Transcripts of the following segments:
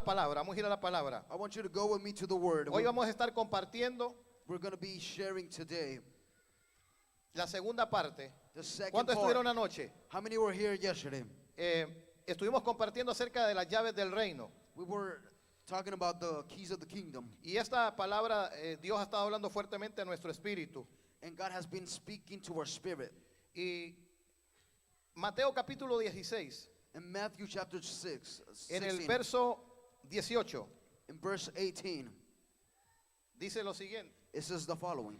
palabra, vamos a ir a la palabra. I want you to go with me to the Word. Hoy vamos a estar compartiendo We're going to be sharing today la segunda parte. the second ¿Cuántos part. estuvieron anoche? How many were here yesterday? Estuvimos compartiendo acerca de las llaves del reino. We were talking about the keys of the kingdom. Y esta palabra, Dios ha estado hablando fuertemente a nuestro espíritu. And God has been speaking to our spirit. Y Mateo capítulo 16, In Matthew chapter 6, en 16, el verso 18, in verse 18, dice lo siguiente. it says the following.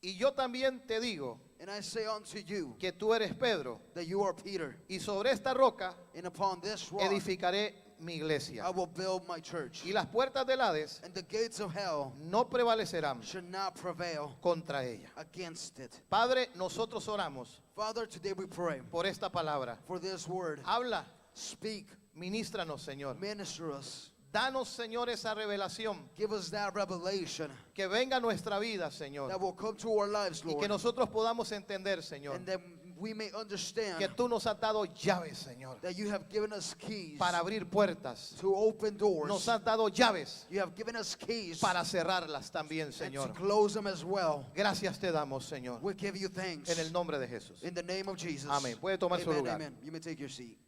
Y yo también te digo And I say unto you que tú eres Pedro, that you are Peter, y sobre esta roca and upon this rock edificaré mi iglesia. I will build my church. Y las puertas del Hades And the gates of hell no prevalecerán should not prevail contra ella. against it. Padre, nosotros oramos Father, today we pray por esta palabra. for this word. Habla, Speak, ministranos, Señor. minister us. Danos, Señor, esa revelación. Give us that revelation Que venga a nuestra vida, Señor. that will come to our lives, Y que Lord. nosotros podamos entender, Señor, And that we may understand que tú nos has dado llaves, Señor, that you have given us keys para abrir puertas. to open doors. Nos has dado llaves You have given us keys para cerrarlas también, and to Señor. close them as well. Gracias te damos, Señor, We give you thanks en el nombre de Jesús. in the name of Jesus. Amén. Puede tomar su Amen, lugar. amen. You may take your seat.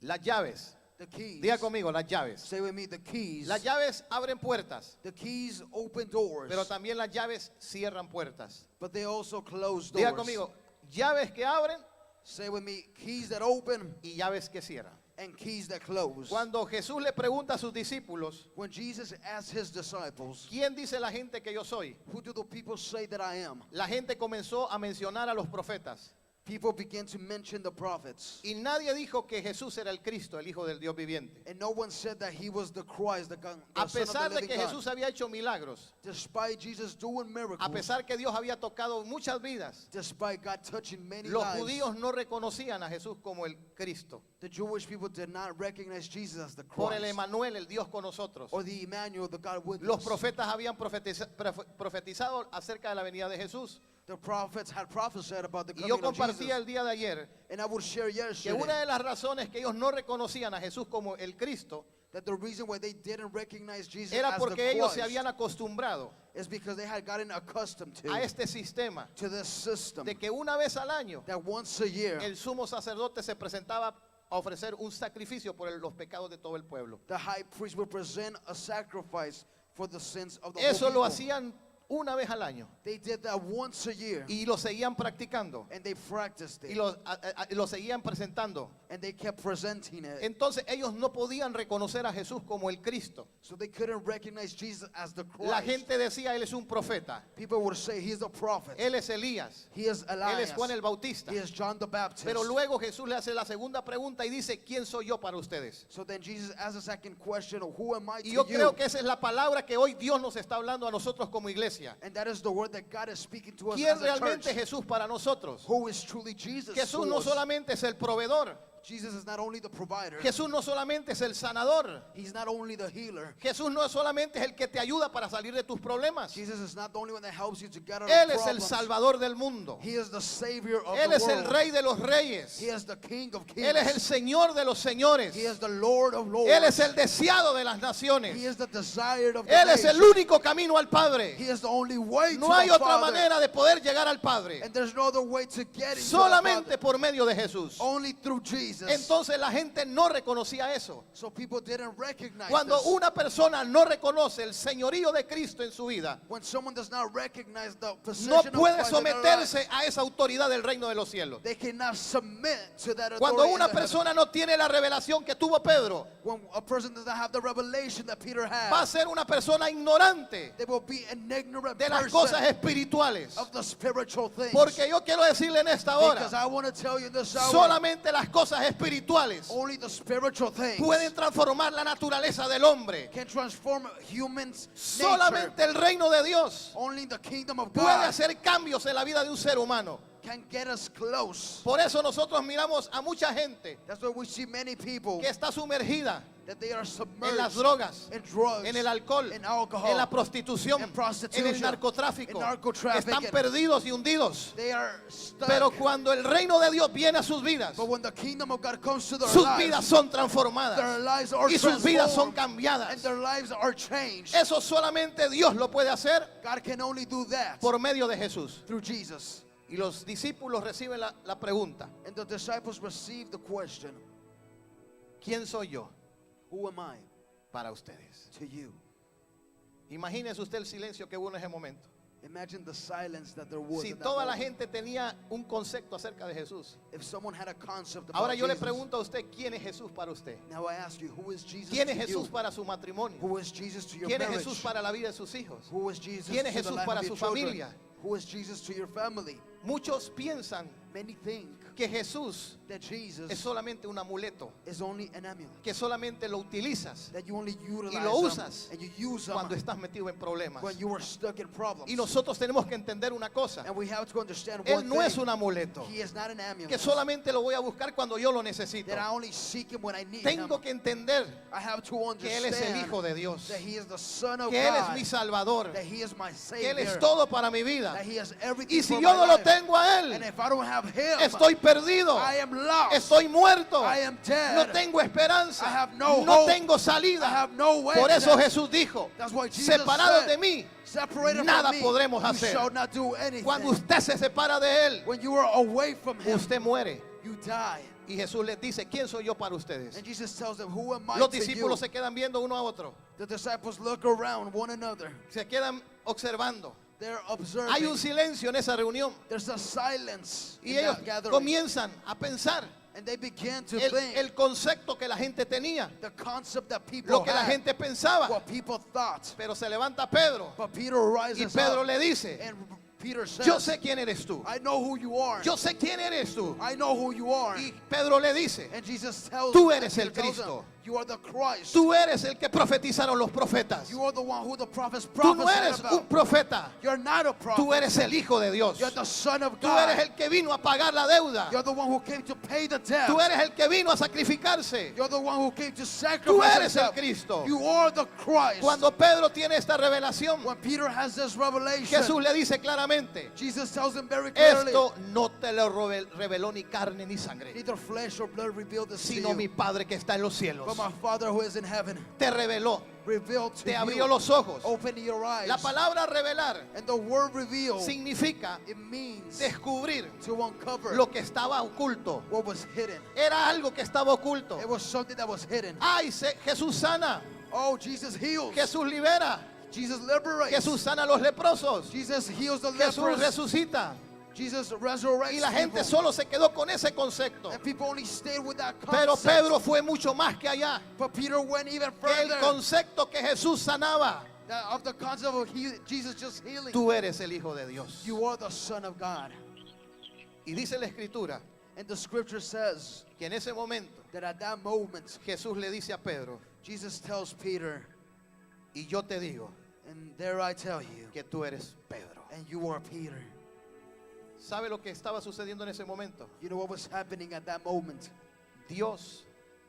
Las llaves. The keys. Diga conmigo, las llaves. Say with me, the keys. Las llaves abren puertas, The keys open doors, pero también las llaves cierran puertas. but they also close doors. Diga conmigo, llaves que abren Say with me, keys that open y llaves que cierran. and keys that close. Cuando Jesús le pregunta a sus discípulos, When Jesus asked his disciples, ¿quién dice la gente que yo soy? who do the people say that I am? La gente comenzó a mencionar a los profetas. People began to mention the prophets. Y nadie dijo que Jesús era el Cristo, el Hijo del Dios viviente. And no one said that he was the Christ, the A Son of pesar the de living que God. Jesús había hecho milagros, Despite Jesus doing miracles, a pesar que Dios había tocado muchas vidas, despite God touching many los lives, judíos no reconocían a Jesús como el Cristo. the Jewish people did not recognize Jesus as the Por el Christ Emmanuel, el Dios con nosotros. or the Emmanuel, the God with Los us. profetas habían profetizado acerca de la venida de Jesús. The prophets had prophesied about the Y yo coming of compartía Jesus. el día de ayer And I would share que yesterday una de las razones que ellos no reconocían a Jesús como el Cristo that the reason why they didn't recognize Jesus era as porque the ellos se Christ habían acostumbrado is because they had gotten accustomed a este sistema to this system de que una vez al año that once a year el sumo sacerdote se presentaba a ofrecer un sacrificio por los pecados de todo el pueblo. the high priest would present a sacrifice for the sins of the Eso whole lo people. hacían una vez al año They did that once a year y lo seguían practicando and they practiced y it lo seguían presentando. and they kept presenting it. Entonces ellos no podían reconocer a Jesús como el Cristo. So they couldn't recognize Jesus as the La Christ. gente decía, él es un profeta, People would say he's the prophet. él es Elías, He is él Elias. es Juan el Bautista. He is John the Baptist. Pero luego Jesús le hace la segunda pregunta y dice, ¿quién soy yo para ustedes? So then Jesus asks the second question, who am I to Y yo you? creo que esa es la palabra que hoy Dios nos está hablando a nosotros como iglesia. And that is the word that God is speaking to us ¿Quién as a realmente church. es Jesús para nosotros? Who is truly Jesus Jesús to no us? solamente es el proveedor, Jesus is not only the provider. Jesús no solamente es el sanador, He's not only the healer. Jesús no solamente es el que te ayuda para salir de tus problemas. Jesus is not the only one that helps you to get out Él of es el problems. Salvador del mundo. He is the Savior of Él the es el world. Rey de los Reyes. He is the King of Kings. Él es el Señor de los señores. He is the Lord of Lords. Él es el deseado de las naciones. He is the desired of the Él es el nations. único camino al Padre. He is the only way No to hay the otra Father. manera de poder llegar al Padre. And there's no other way to get into Solamente the Father. por medio de Jesús. Only through Jesus. Entonces la gente no reconocía eso. So people didn't recognize Cuando this. una persona no reconoce el señorío de Cristo en su vida, When someone does not recognize the no position puede of Christ in their lives, someterse a esa autoridad del reino de los cielos. they cannot submit to that authority. Cuando in una the persona no tiene la revelación que tuvo Pedro, heaven. When a person does not have the revelation that Peter had, va a ser una persona ignorante they will be an ignorant de las person cosas espirituales. of the spiritual things. Porque yo quiero decirle en esta hora, Because I want to tell you this hour, solamente las cosas espirituales only the spiritual things pueden transformar la naturaleza del hombre. can transform humans' nature. Solamente el reino de Dios Only the kingdom of puede God hacer cambios en la vida de un ser humano. can get us close. Por eso nosotros miramos a mucha gente That's why we see many people que está sumergida that they are en submerged las drogas, in drugs, en el alcohol, in alcohol, en la prostitución, in en prostitution, el narcotráfico. in narcotrafficking. Están perdidos y hundidos. They are stuck. Pero cuando el reino de Dios viene a sus vidas, But when the kingdom of God comes to their sus lives, vidas son their transformadas lives are y sus vidas son transformed, cambiadas. and their lives are changed. Eso solamente Dios lo puede hacer God can only do that por medio de Jesús. through Jesus. Y los discípulos reciben la pregunta: And the disciples received the question, ¿quién soy yo who am I para ustedes? to you? Imagínese usted el silencio que hubo en ese momento. Imagine the silence that there was Si in that toda la moment. gente tenía un concepto acerca de Jesús. If someone had a concept about Ahora yo le Jesus, pregunto a usted: ¿quién es Jesús para usted? now I ask you, who is Jesus ¿Quién es to Jesús you? para su matrimonio? Who is Jesus to your ¿Quién es marriage? Jesús para la vida de sus hijos? Who is Jesus ¿Quién es to the Jesús life para of su your children? familia? Who is Jesus to your family? Muchos piensan Many think que Jesús that Jesus es solamente un amuleto, is only an amulet, que solamente lo utilizas that you only utilize lo them, usas and you use them cuando estás metido en problemas. when you are stuck in problems. Y nosotros tenemos que entender una cosa: And we have to understand Él one no es thing. un amuleto He is not an amulet que solamente lo voy a buscar cuando yo lo necesito. that I only seek him when I need Tengo him. que entender I have to que Él es el understand Hijo de Dios, that he is the Son of que Él es God, mi Salvador, that he is my que Él Savior, es todo para mi vida. that he has everything Y si for yo my no lo life. tengo a And Él, if I don't have him, estoy perdido, I am lost. estoy muerto, I am dead. no tengo esperanza, I have no no hope. tengo I salida. have no way. Por eso That's Jesús dijo: That's why Jesus separados said, de mí, separated nada from me, podremos you hacer. shall not do anything. Cuando usted se separa de Él, When you are away from him, usted muere. you die. Y Jesús les dice: ¿quién soy yo para ustedes? And Jesus tells them, who am I Los to discípulos you? se quedan viendo uno a otro, The disciples look around one another. se quedan observando. They're observing. Hay un silencio en esa reunión There's a silence y in ellos that gathering. comienzan a pensar And they begin to el think concepto que la gente tenía, the concept that people lo que la had, gente pensaba. what people thought. Pero se levanta Pedro But Peter rises y Pedro up le dice: and Peter says, yo sé quién eres tú, I know who you are. yo sé quién eres tú. I know who you are. Y Pedro le dice: And Jesus tells Tú them, eres Peter el tells them, Cristo. you are the Christ. tú eres el que profetizaron los profetas. You are the one who the prophets Tú no prophesied eres about. un profeta, You're not a prophet. tú eres el Hijo de Dios. You're the Son of Tú God. eres el que vino a pagar la deuda. You're the one who came to pay the debt. Tú eres el que vino a sacrificarse. You're the one who came to Tú sacrifice eres el himself. Cristo. You are the Christ. Cuando Pedro tiene esta revelación, When Peter has this revelation, Jesús le dice claramente: Jesus tells him very clearly, esto no te lo reveló ni carne ni sangre, neither flesh or blood revealed this to sino you, mi Padre que está en los cielos. but my Father who is in heaven Te reveló, revealed to te you. abrió los ojos. Open your eyes. La palabra revelar And the word reveal, significa it means descubrir to uncover lo que estaba oculto. what was hidden. Era algo que estaba oculto. It was something that was hidden. Ay, Jesús sana, Oh, Jesus heals. Jesús libera, Jesus liberates. Jesús sana a los leprosos, Jesus heals the Jesús lepers. resucita. Jesus resurrects Y la gente people. solo se quedó con ese concepto. And people only stayed with that Pero concept. Pedro fue mucho más que allá. But Peter went even Que el further. concepto que Jesús sanaba: Of the concept of Jesus just healing. tú eres el Hijo de Dios. You are the Son of God. Y dice la Escritura And the scripture says que en ese momento that at that moment, Jesús le dice a Pedro: Jesus tells Peter, y yo te digo and there I tell you, que tú eres Pedro. and you are Peter. ¿Sabe lo que estaba sucediendo en ese momento? You know what was happening at that moment? Dios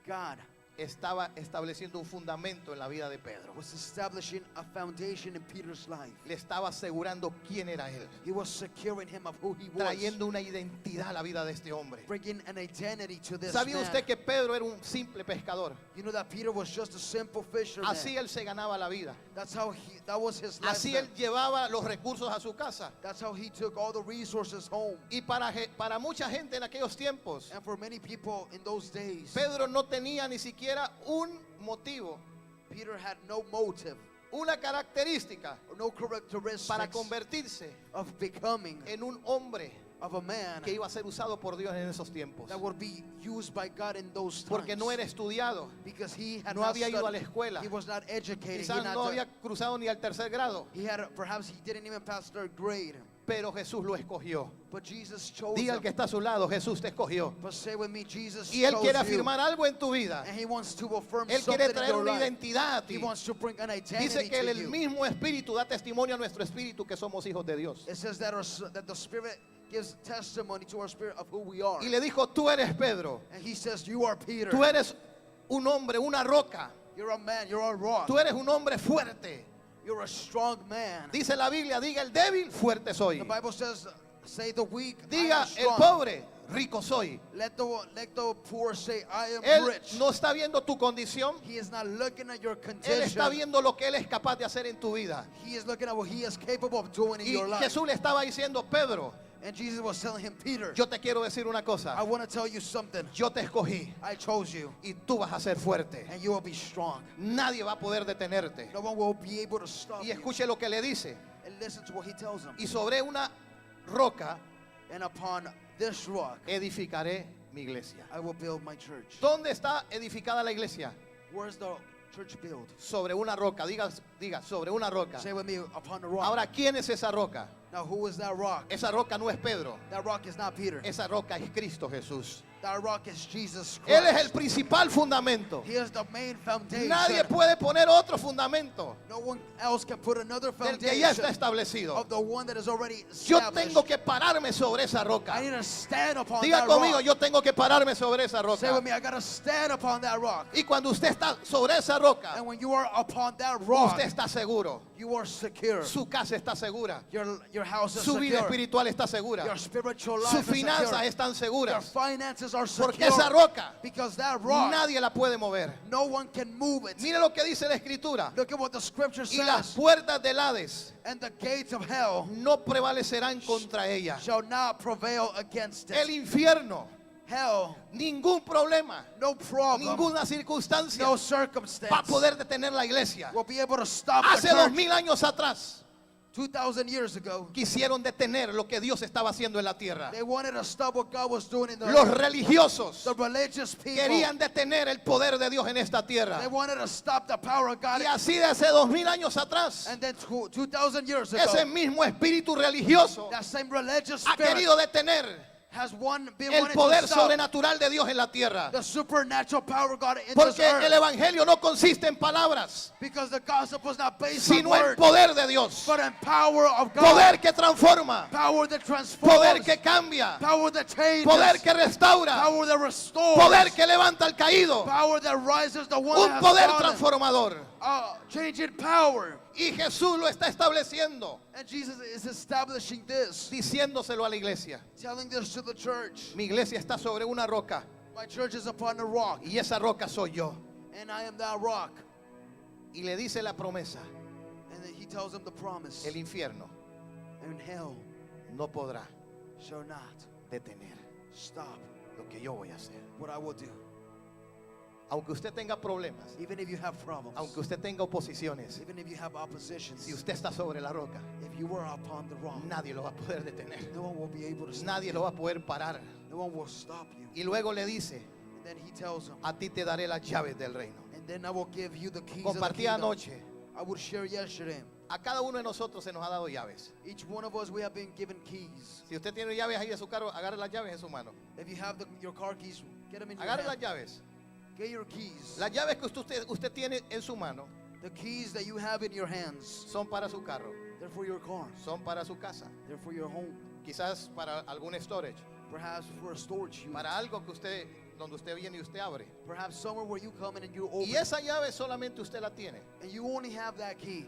God estaba estableciendo un fundamento en la vida de Pedro. was establishing a foundation in Peter's life. Le estaba asegurando quién era él, He was securing him of who he was, trayendo una identidad a la vida de este hombre. bringing an identity to this ¿Sabía man. usted que Pedro era un simple pescador? You know that Peter was just a simple fisherman. Así él se ganaba la vida. That was his Así lifestyle. él llevaba los recursos a su casa. That's how he took all the resources home. Y para mucha gente en aquellos tiempos, And for many people in those days, Pedro no tenía ni siquiera un motivo, Peter had no motive una característica or no characteristics para convertirse of becoming en un hombre of a man que iba a ser usado por Dios en esos tiempos. that would be used by God in those times. Porque no era estudiado, Because he had no not había ido a la studied. escuela, He was not educated. quizás no había cruzado ni al tercer grado, Perhaps he didn't even pass third grade. pero Jesús lo escogió. But Jesus chose Diga him. al que está a su lado: Jesús te escogió. But say with me, Jesus Y Él chose quiere you. afirmar algo en tu vida. And he wants to affirm Él something quiere in traer your una life. identidad a He ti. wants to bring an identity Dice que to el you. mismo Espíritu da testimonio a nuestro espíritu que somos hijos de Dios. It says that the Spirit gives testimony to our spirit of who we are. Y le dijo: tú eres Pedro, And he says, you are Peter. tú eres un hombre, una roca. You're a man, you're a rock. Tú eres un hombre fuerte. You're a strong man. Dice la Biblia, diga el débil, fuerte soy. The Bible says, say the weak, I Diga am el strong. pobre, rico soy. Let the poor say, I am Él rich. no está viendo tu condición. He is not looking at your Él condition. está viendo lo que Él es capaz de hacer en tu vida. He is looking at what he is capable of doing in Y your life. Jesús le estaba diciendo, Pedro, And Jesus was telling him, Peter, yo te quiero decir una I cosa. want to tell you something. Yo te escogí I chose you, y tú vas a ser fuerte. and you will be strong. Nadie va a poder detenerte. No one will be able to stop Y you. escuche lo que le dice. And listen to what he tells him. Y sobre una roca And upon this rock, edificaré mi iglesia. I will build my church. ¿Dónde está edificada la iglesia? Where's the church built? Sobre una roca. Diga, sobre una roca. Say with me, upon the rock. Ahora, ¿quién es esa roca? Now, who is that rock? Esa roca no es Pedro. That rock is not Peter. Esa roca es Cristo Jesús. That rock is Jesus Él Christ. es el principal fundamento. He is the main foundation. Nadie puede poner otro fundamento No one else can put another del que ya está foundation establecido. of the one that is already Yo established. tengo que pararme sobre esa roca. I need to stand upon Diga that conmigo, rock. yo tengo que pararme sobre esa Say roca. with me, I gotta stand upon that rock. Y cuando usted está sobre esa roca, And when you are upon that rock, usted está seguro. you are secure. Su casa está segura. Your house is Su vida secure. espiritual está segura. Your spiritual Sus life is finanzas secure. están Your seguras. finances are Porque secure. esa roca Because that rock, nadie la puede mover. no one can move it. Mire lo que dice la escritura. Look at what the scripture Y las says. puertas del Hades And the gates of hell no prevalecerán contra ella. shall not prevail against El it. infierno, Hell, ningún problema, no problem, ninguna circunstancia no va circumstance a poder detener la iglesia. will be able to stop the Hace church. 2000 años atrás 2,000 years ago, quisieron detener lo que Dios estaba haciendo en la tierra. they wanted to stop what God was doing in the Los earth. religiosos The religious people, querían detener el poder de Dios en esta tierra. they wanted to stop the power of God. Y así de hace 2000 años atrás, And then 2,000 years ago, ese mismo espíritu religioso that same religious ha spirit querido detener has been el wanting poder to stop sobrenatural de Dios en la tierra. the supernatural power of God in this Porque el earth. evangelio no consiste en palabras, Because the gospel was not based on sino en words, poder de Dios. but in power of God. Poder que transforma, Power that transforms. poder que cambia, Power that changes. poder que restaura, Power that restores. poder que levanta al caído. Power that rises the one Un that poder has fallen. transformador. Changing power. Y Jesús lo está estableciendo, And Jesus is establishing this, diciéndoselo a la iglesia. telling this to the church. Mi iglesia está sobre una roca My church is upon a rock, y esa roca soy yo. and I am that rock. Y le dice la promesa, And then he tells them the promise. el infierno And hell no podrá shall not detener stop lo que yo voy a hacer. what I will do. Aunque usted tenga problemas, Even if you have problems, aunque usted tenga oposiciones, even if you have oppositions, si usted está sobre la roca, if you were upon the rock, nadie lo va a poder detener. no one will be able to stop Nadie you. lo va a poder parar. No one will stop you. Y luego le dice, And then he tells them, a ti te daré las llaves del reino. and then I will give you the keys of the Compartí kingdom. anoche, I would share yesterday. a cada uno de nosotros se nos ha dado llaves. Each one of us, we have been given keys. Si usted tiene llaves ahí de su carro, agarre las llaves en su mano. If you have your car keys, get them in your Agarre las hand. llaves. Get your keys. Las llaves que usted tiene en su mano The keys that you have in your hands, son para su carro, they're for your car. son para su casa, They're for your home. quizás para algún storage, Perhaps for a storage unit. para algo que usted, donde usted viene y usted abre. Perhaps somewhere where you come in and you open. Y esa llave solamente usted la tiene. And you only have that key.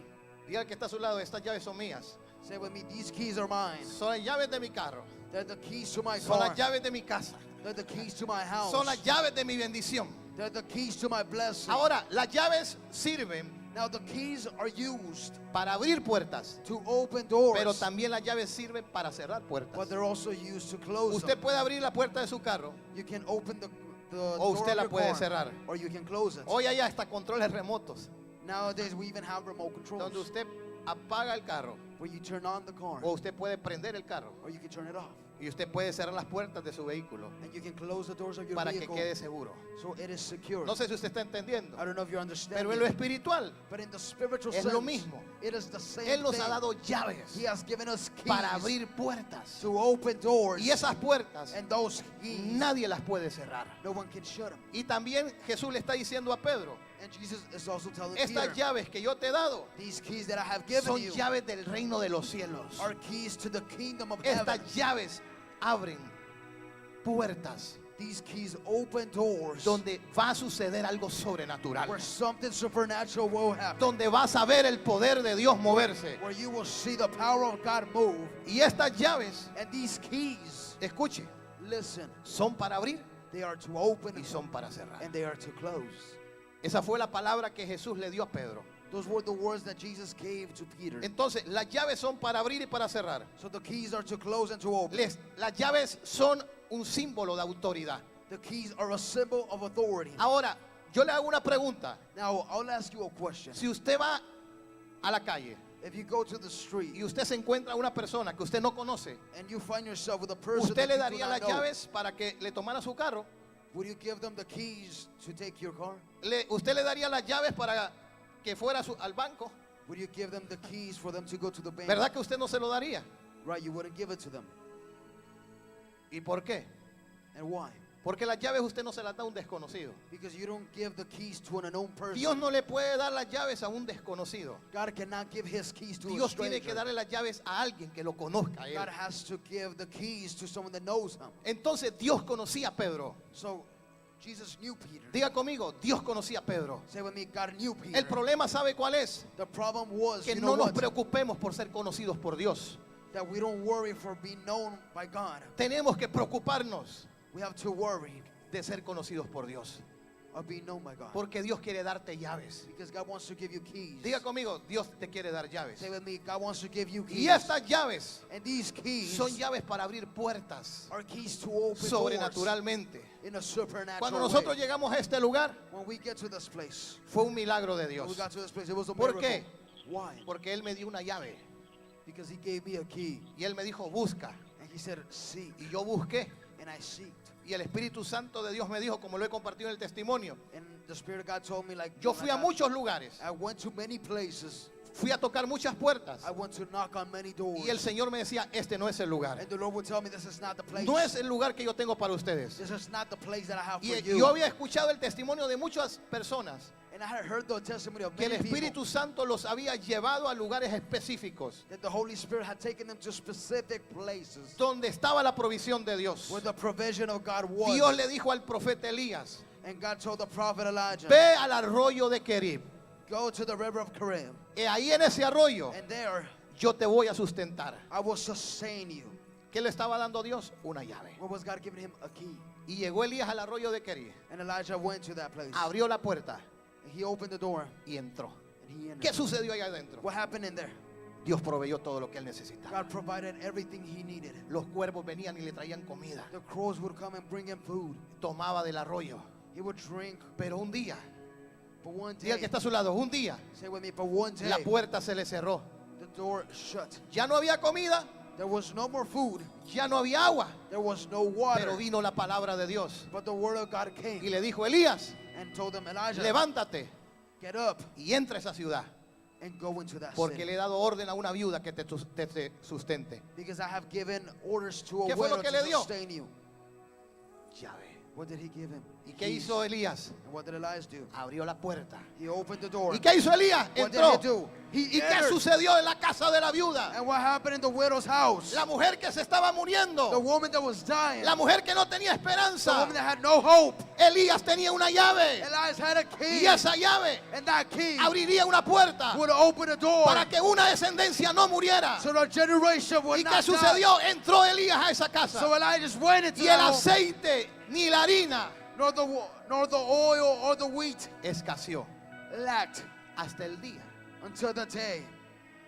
Diga al que está a su lado, estas llaves son mías. Say with me, these keys are mine. Son las llaves de mi carro, They're the keys to my son car. las llaves de mi casa, They're the keys to my house. son las llaves de mi bendición. They're the keys to my blessing. Ahora, las llaves sirven Now the keys are used para abrir puertas, to open doors, pero también las llaves sirven para cerrar but puertas. they're also used to close Usted them. puede abrir la puerta de su carro, You can open the O door usted of la your puede car, cerrar. or you can close it. hoy hay hasta controles remotos, Nowadays we even have remote controls donde usted apaga el carro, where you turn on the car, o usted puede prender el carro, or you can turn it off, y usted puede cerrar las puertas de su vehículo and you can close the doors of your para que vehicle quede seguro. so it is secure. No sé si usted está entendiendo, I don't know if you understand, pero en lo espiritual, but in the spiritual es sense, lo mismo. it is the same Él nos thing. ha dado llaves He has given us keys para abrir puertas, to open doors, y esas puertas and those keys, nadie las puede cerrar. no one can shut them. Y también Jesús le está diciendo a Pedro, And Jesus is also telling estas Peter, llaves que yo te he dado these keys that I have given son you llaves del reino de los cielos. are keys to the kingdom of heaven. Estas llaves abren puertas These keys open doors donde va a suceder algo sobrenatural, where something supernatural will happen. donde vas a ver el poder de Dios moverse. Where you will see the power of God move. Y estas llaves, And these keys, escuche, listen, son para abrir they are to open y son para cerrar. and they are to close. Esa fue la palabra que Jesús le dio a Pedro. Those were the words that Jesus gave to Peter. Entonces, las llaves son para abrir y para cerrar. So the keys are to close and to open. Las llaves son un símbolo de autoridad. The keys are a symbol of authority. Ahora, yo le hago una pregunta. Now, I'll ask you a question. Si usted va a la calle If you go to the street y usted se encuentra a una persona que usted no conoce, and you find yourself with a person ¿usted that le you do daría not las know, llaves para que le tomara su carro? would you give them the keys to take your car? ¿Usted le daría las llaves para que fuera al banco? Would you give them the keys for them to go to the bank? ¿Verdad que usted no se lo daría? Right, you wouldn't give it to them. ¿Y por qué? And why? Porque las llaves usted no se las da a un desconocido. Because you don't give the keys to an unknown person. Dios no le puede dar las llaves a un desconocido. God cannot give his keys to a Dios tiene que stranger. darle las llaves a alguien que lo conozca a él. God has to give the keys to someone that knows him. Entonces Dios conocía a Pedro. So Jesus knew Peter. Diga conmigo, Dios conocía a Pedro. Say with me, God knew Peter. El problema, ¿sabe cuál es? The problem was, Que you no know nos what? preocupemos por ser conocidos por Dios. That we don't worry for being known by God. Tenemos que preocuparnos We have to worry de ser conocidos por Dios. of being known by God. Porque Dios quiere darte llaves. Because God wants to give you keys. Diga conmigo, Dios te quiere dar llaves. Say with me, God wants to give you keys. Y estas llaves And these keys son llaves para abrir puertas are keys to open doors sobrenaturalmente. in a supernatural Cuando nosotros way. llegamos a este lugar, When we get to this place, fue un milagro de when we Dios. got to this place, it was a ¿Por miracle. qué? Why? Porque Él me dio una llave. Because he gave me a key. Y Él me dijo, busca. And he said, seek. Y yo busqué. And I seeked. Y el Espíritu Santo de Dios me dijo, como lo he compartido en el testimonio, And the Spirit of God told me, like, yo fui a like muchos lugares, I went to many places. fui a tocar muchas puertas. I went to knock on many doors. Y el Señor me decía, este no es el lugar. And the Lord would tell me, this is not the place. No es el lugar que yo tengo para ustedes. This is not the place that I have Y for you. yo había escuchado el testimonio de muchas personas And I had heard the testimony of que el many people Espíritu Santo los había llevado a lugares específicos that the Holy Spirit had taken them to specific places donde estaba la provisión de Dios. where the provision of God was. Dios le dijo al profeta Elías, And God told the prophet Elijah, ve al arroyo de Querib. go to the river of Karim, Y ahí en ese arroyo and there yo te voy a sustentar. I will sustain you. ¿Qué le estaba dando Dios? Una llave. What was God giving him? A key. Y llegó Elías al arroyo de Querib. And Elijah went to that place. Abrió la puerta And he opened the door y entró. and he entered. ¿Qué sucedió allá adentro? What happened in there? Dios proveyó todo lo que él necesitaba. God provided everything he needed. Los cuervos venían y le traían comida. The crows would come and bring him food. Tomaba del arroyo. He would drink. Pero un día, But one diga el que day, está a su lado, un día say with me, but one day, la puerta se le cerró. the door shut. Ya no había comida, There was no more food. ya no había agua. There was no water. Pero vino la palabra de Dios But the word of God y came le dijo, Elías, and told him, Elijah, levántate get up y entra a esa ciudad. and go into that Porque city. le he dado orden a una viuda que te sustente. Because I have given orders to a ¿Qué fue lo widow que to le dio? sustain you. Llave. What did he give him? ¿Y qué Keys. hizo Elías? And what did Elias do? Abrió la puerta. He opened the door. ¿Y qué hizo Elías? What did Entró. he do? He ¿Y qué entered. sucedió en la casa de la viuda? And what happened in the widow's house? La mujer que se estaba The muriendo. woman that was dying. La mujer que no tenía The esperanza. woman that had no hope. Elías tenía una llave. Elias had a key. Y esa llave And that key abriría una puerta would open a door para que una descendencia no muriera. so the generation would ¿Y qué not die. sucedió? Entró Elías a esa casa. So Elijah went into Y el that home. aceite ni la harina Nor the oil or the wheat escaseó lacked hasta el día until the day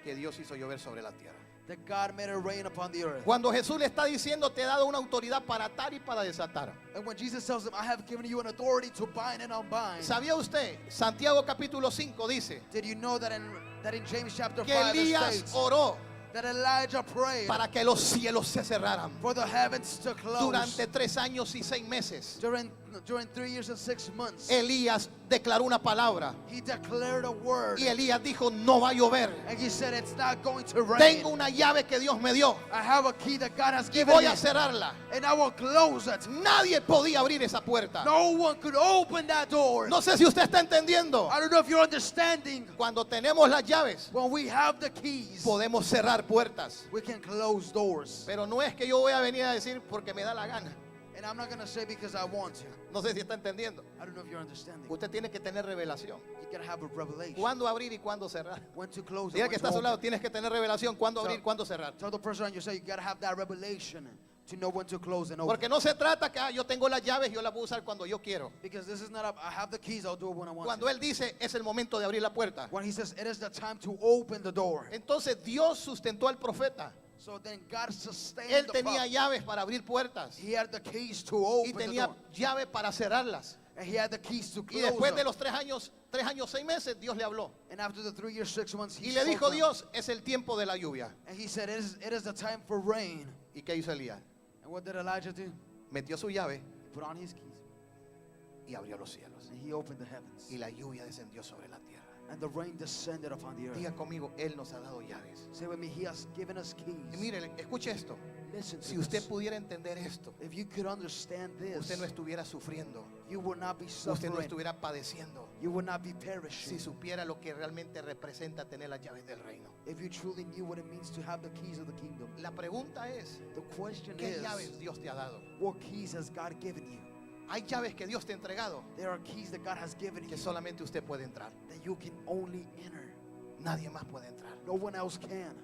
que Dios hizo llover sobre la tierra. that God made it rain upon the earth. Cuando Jesús le está diciendo, te he dado una autoridad para atar y para desatar. And when Jesus tells them, I have given you an authority to bind and unbind. ¿Sabía usted? Santiago capítulo 5 dice Did you know that in James chapter que 5 it Elías states oró that Elijah prayed para que los cielos se cerraran for the heavens to close durante 3 años y 6 meses. during 3 years and 6 months? Elías declaró una palabra He declared a word y Elías dijo, no va a llover. and he said, it's not going to rain. Tengo una llave que Dios me dio I have a key that God has y given voy me a cerrarla. and I will close it. Nadie podía abrir esa puerta. No one could open that door. No sé si usted está entendiendo. I don't know if you're understanding. Cuando tenemos las llaves, When we have the keys, podemos cerrar puertas. we can close doors. Pero no es que yo voy a venir a decir porque me da la gana. And I'm not going to say because I want to. No sé si está entendiendo. I don't know if you're understanding. Usted tiene que tener revelación. You got to have a revelation. ¿Cuándo abrir y cuándo cerrar? When to close Diga and que when está a to su lado, open. tienes que tener revelación. ¿Cuándo abrir y cuándo cerrar? Tell the person on your side, you got to have that revelation to know when to close and open. Porque no se trata que yo tengo las llaves, yo las voy a usar cuando yo quiero. Because this is not a, I have the keys, I'll do it when I want Cuando to. Él dice, es el momento de abrir la puerta. When he says, it is the time to open the door. Entonces Dios sustentó al profeta. So then God sustained Él the tenía prophet. llaves para abrir puertas He had the keys to y open the tenía door. llaves para cerrarlas. And he had the keys to Y close después de them. los 3 años, 6 meses, Dios le habló. And after the 3 years, 6 months, he Y le spoke dijo to him. Dios, es el tiempo de la lluvia. And he said, it is the time for rain. ¿Y qué hizo Elías? And what did Elijah do? Metió su llave He put on his keys. y abrió los cielos. And he opened the heavens. Y la lluvia descendió sobre la tierra. And the rain descended upon the earth. Diga conmigo, Él nos ha dado llaves. Say with me, he has given us keys. Y miren, escuche esto. Listen to Si usted this. pudiera entender esto, If you could understand this, usted no estuviera sufriendo. you would not be Usted no suffering. estuviera padeciendo. You would not be Si perishing. supiera lo que realmente representa tener las llaves del reino. If you truly knew what it means to have the keys of the kingdom. La pregunta es, The question ¿qué is, llaves Dios te ha dado? what keys has God given you? Hay llaves que Dios te ha entregado There are keys that God has given que you solamente usted puede entrar. that you can only enter. Nadie más puede entrar. No one else can.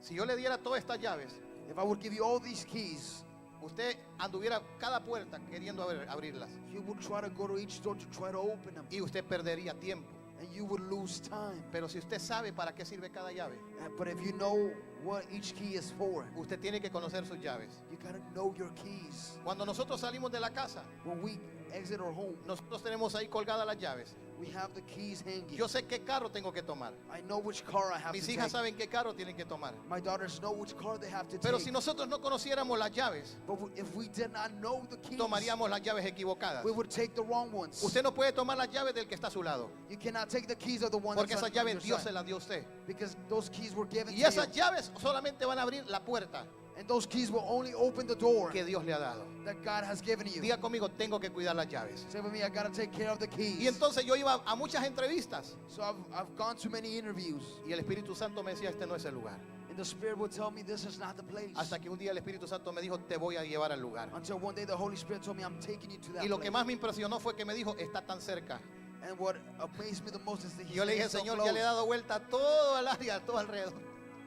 Si yo le diera todas estas llaves, If I would give you all these keys, usted anduviera cada puerta queriendo abrirlas you would try to go to each door to try to open them. y usted perdería tiempo. And you would lose time. Pero si usted sabe para qué sirve cada llave, But if you know what each key is for, usted tiene que conocer sus llaves. you gotta know your keys. Cuando nosotros salimos de la casa, When we exit our home, nosotros tenemos ahí colgadas las llaves. we have the keys hanging. Yo sé qué carro tengo que tomar. I know which car I have Mis to hijas take. saben qué carro tienen que tomar. My daughters know which car they have to Pero take. si nosotros no conociéramos las llaves, But if we did not know the keys, tomaríamos las llaves equivocadas. we would take the wrong ones. Usted no puede tomar las llaves del que está a su lado, You cannot take the keys of the one porque that's esas on your llaves Dios se side. las dio a usted. Because those keys were given Y to esas you. llaves solamente van a abrir la puerta And those keys will only open the door que Dios le ha dado. that God has given you. Diga conmigo, tengo que cuidar las llaves. Say with me, I gotta take care of the keys. Y entonces yo iba a muchas entrevistas So I've gone to many interviews. y el Espíritu Santo me decía, este no es el lugar. And the Spirit would tell me this is not the place. Hasta que un día el Espíritu Santo me dijo, te voy a llevar al lugar. Until one day the Holy Spirit told me, I'm taking you to that Y lo que place. más me impresionó fue que me dijo, está tan cerca. And what amazed me the most is that Y he yo le said, dije, "It's so Señor, ya le he close." dado vuelta a todo el área, a todo alrededor.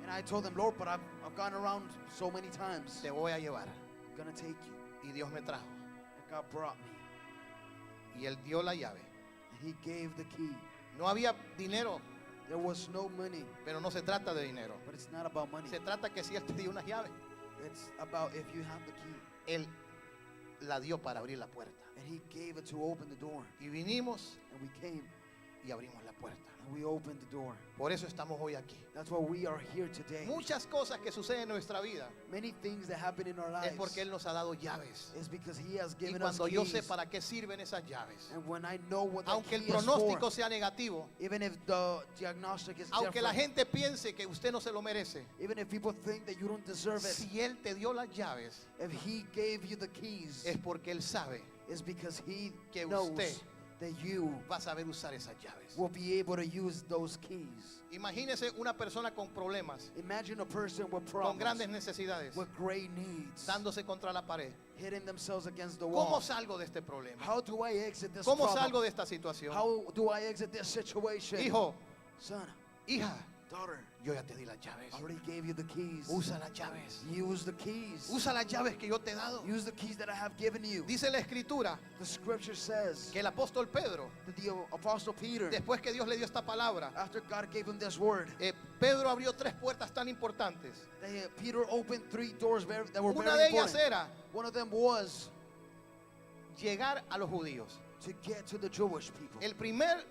And I told him, Lord, but I've gone around so many times. Te voy a llevar. I'm gonna take you. Y Dios me trajo. And God brought me. Y Él dio la llave. And he gave the key. No había dinero, There was no money, pero no se trata de dinero. but it's not about money. Se trata que si Él te dio una llave, It's about if you have the key. Él la dio para abrir la puerta. And he gave it to open the door. Y vinimos And we came y abrimos la puerta. and we opened the door. Por eso estamos hoy aquí. That's why we are here today. Muchas cosas que suceden en nuestra vida Many things that happen in our es lives porque Él nos ha dado llaves. is because he has Y given us cuando yo sé keys. para qué sirven esas llaves, And when I know what the aunque el key is pronóstico for, sea negativo, even if the diagnostic is aunque la different, gente piense que usted no se lo merece, even if people think that you don't deserve it, si Él te dio las llaves, if he gave you the keys, es porque Él sabe it's because he que knows usted that you va a saber usar esas llaves. will be able to use those keys. Imagínese una persona con problemas, Imagine a person with con grandes problems, necesidades, with great needs, dándose contra la pared. hitting themselves against the ¿Cómo wall. salgo de este problema? How do I exit this ¿Cómo problem? salgo de esta situación? How do I exit this situation? Hijo, Son, hija, daughter, yo ya te di las llaves. I already gave you the keys. Usa las llaves. Use the keys. Usa las llaves que yo te he dado. Use the keys that I have given you. Dice la Escritura The scripture says que el apóstol Pedro, that the apostle Peter, después que Dios le dio esta palabra, after God gave him this word, Pedro abrió 3 puertas tan importantes. Peter opened 3 doors that were Una very de ellas important. era One of them was llegar a los judíos. to get to the Jewish people. El primer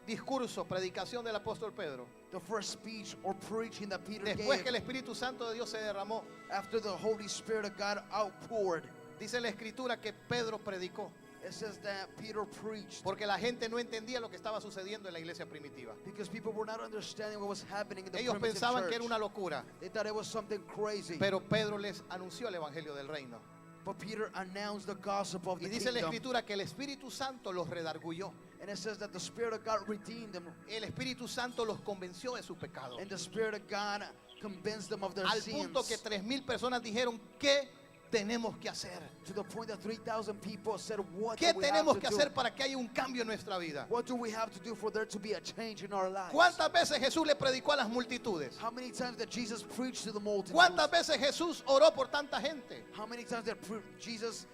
discurso, predicación del apóstol Pedro, The first speech or preaching that Peter después que el gave Espíritu Santo de Dios se derramó, after the Holy Spirit of God outpoured, dice la Escritura que Pedro predicó, it says that Peter preached porque la gente no entendía lo que estaba sucediendo en la iglesia primitiva. because people were not understanding what was happening in the Ellos primitive pensaban church. que era una locura, They thought it was something crazy. pero Pedro les anunció el evangelio del reino. But Peter announced the gospel of Y the dice la kingdom. Escritura que el Espíritu Santo los redargulló. And it says that the Spirit of God redeemed them. El Espíritu Santo los convenció de su pecado. And the Spirit of God convinced them of their Al sins. punto que 3,000 personas dijeron, ¿qué tenemos que hacer? To the point that 3,000 people said, what ¿Qué do we tenemos have que to hacer do? para que haya un cambio en nuestra vida? What do we have to do for there to be a change in our lives? ¿Cuántas veces Jesús le predicó a las multitudes? How many times did Jesus preach to the multitudes? ¿Cuántas veces Jesús oró por tanta gente? How many times did Jesus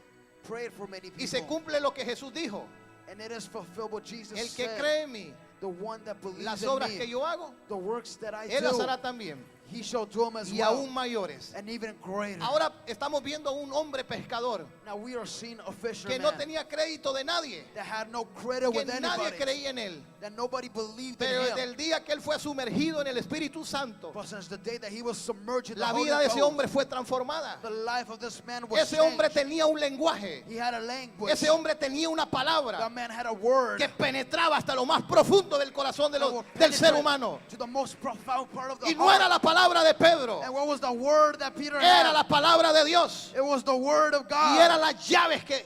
prayed for many Y se people? cumple lo que Jesús dijo. And it is fulfilled what Jesus El que said. cree en mí, The one that believes las in obras me, que yo hago, the works that I Él las do, hará también. he shall do them as Y well, aún mayores. and even greater. Ahora estamos viendo a un hombre pescador Now we are seeing a que fisherman no tenía crédito de nadie, that had no credit que with nadie anybody, creía en él. that nobody believed Pero in desde him. el día que él fue sumergido en el Espíritu Santo, But since the day that he was submerged in the la Holy vida de ese Ghost, hombre fue transformada. the life of this man was Ese hombre changed. tenía un lenguaje. He had a language. Ese hombre tenía una That palabra man had a word que penetraba hasta lo más profundo del corazón de that would del ser penetrate humano. to the most profound part of the Y no heart. era la palabra de Pedro, And what was the word that Peter era had? la palabra de Dios. It was the word of God. Y eran las llaves que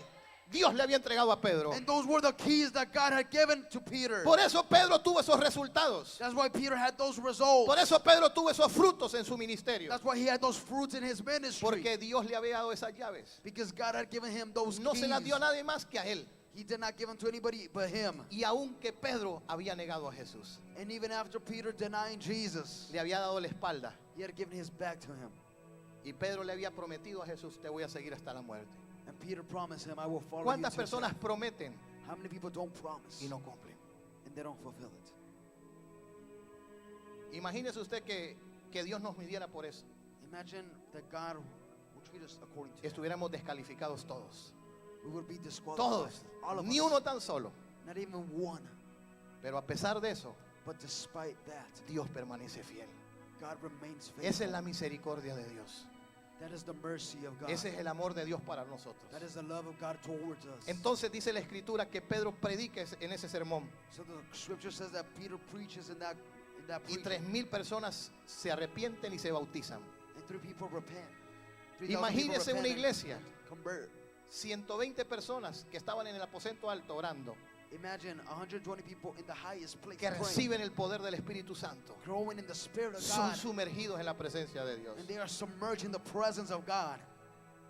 Dios le había entregado a Pedro. And those were the keys that God had given to Peter. Por eso Pedro tuvo esos resultados. That's why Peter had those results. Por eso Pedro tuvo esos frutos en su ministerio. That's why he had those fruits in his ministry. Porque Dios le había dado esas llaves. Because God had given him those No keys. se las dio a nadie más que a él. He did not give them to anybody but him. Y aunque Pedro había negado a Jesús, And even after Peter denying Jesus, le había dado la espalda. he had given his back to him. Y Pedro le había prometido a Jesús, te voy a seguir hasta la muerte. And Peter promised him, I will follow you ¿Cuántas to personas death. prometen How many people don't promise y no cumplen? and they don't fulfill it? Imagínese usted que Dios nos midiera por eso. Imagine that God will treat us according to that. Estuviéramos descalificados todos. We would be disqualified. Todos. All of Ni us. uno tan solo. Not even one. Pero a pesar de eso, But despite that, Dios permanece fiel. God remains faithful. Esa es la misericordia de Dios. That is the mercy of God. Ese es el amor de Dios para nosotros. That is the love of God towards us. Entonces dice la escritura que Pedro predica en ese sermón. So the scripture says that Peter preaches in that Y preaching. 3,000 personas se arrepienten y se bautizan. And 3 people repent. 3,000 Imagínese people una repent iglesia. and convert. 120 personas que estaban en el aposento alto orando, Imagine 120 people in the highest place que praying, reciben el poder del Espíritu Santo, growing in the Spirit of son God, sumergidos en la presencia de Dios. and they are submerged in the presence of God.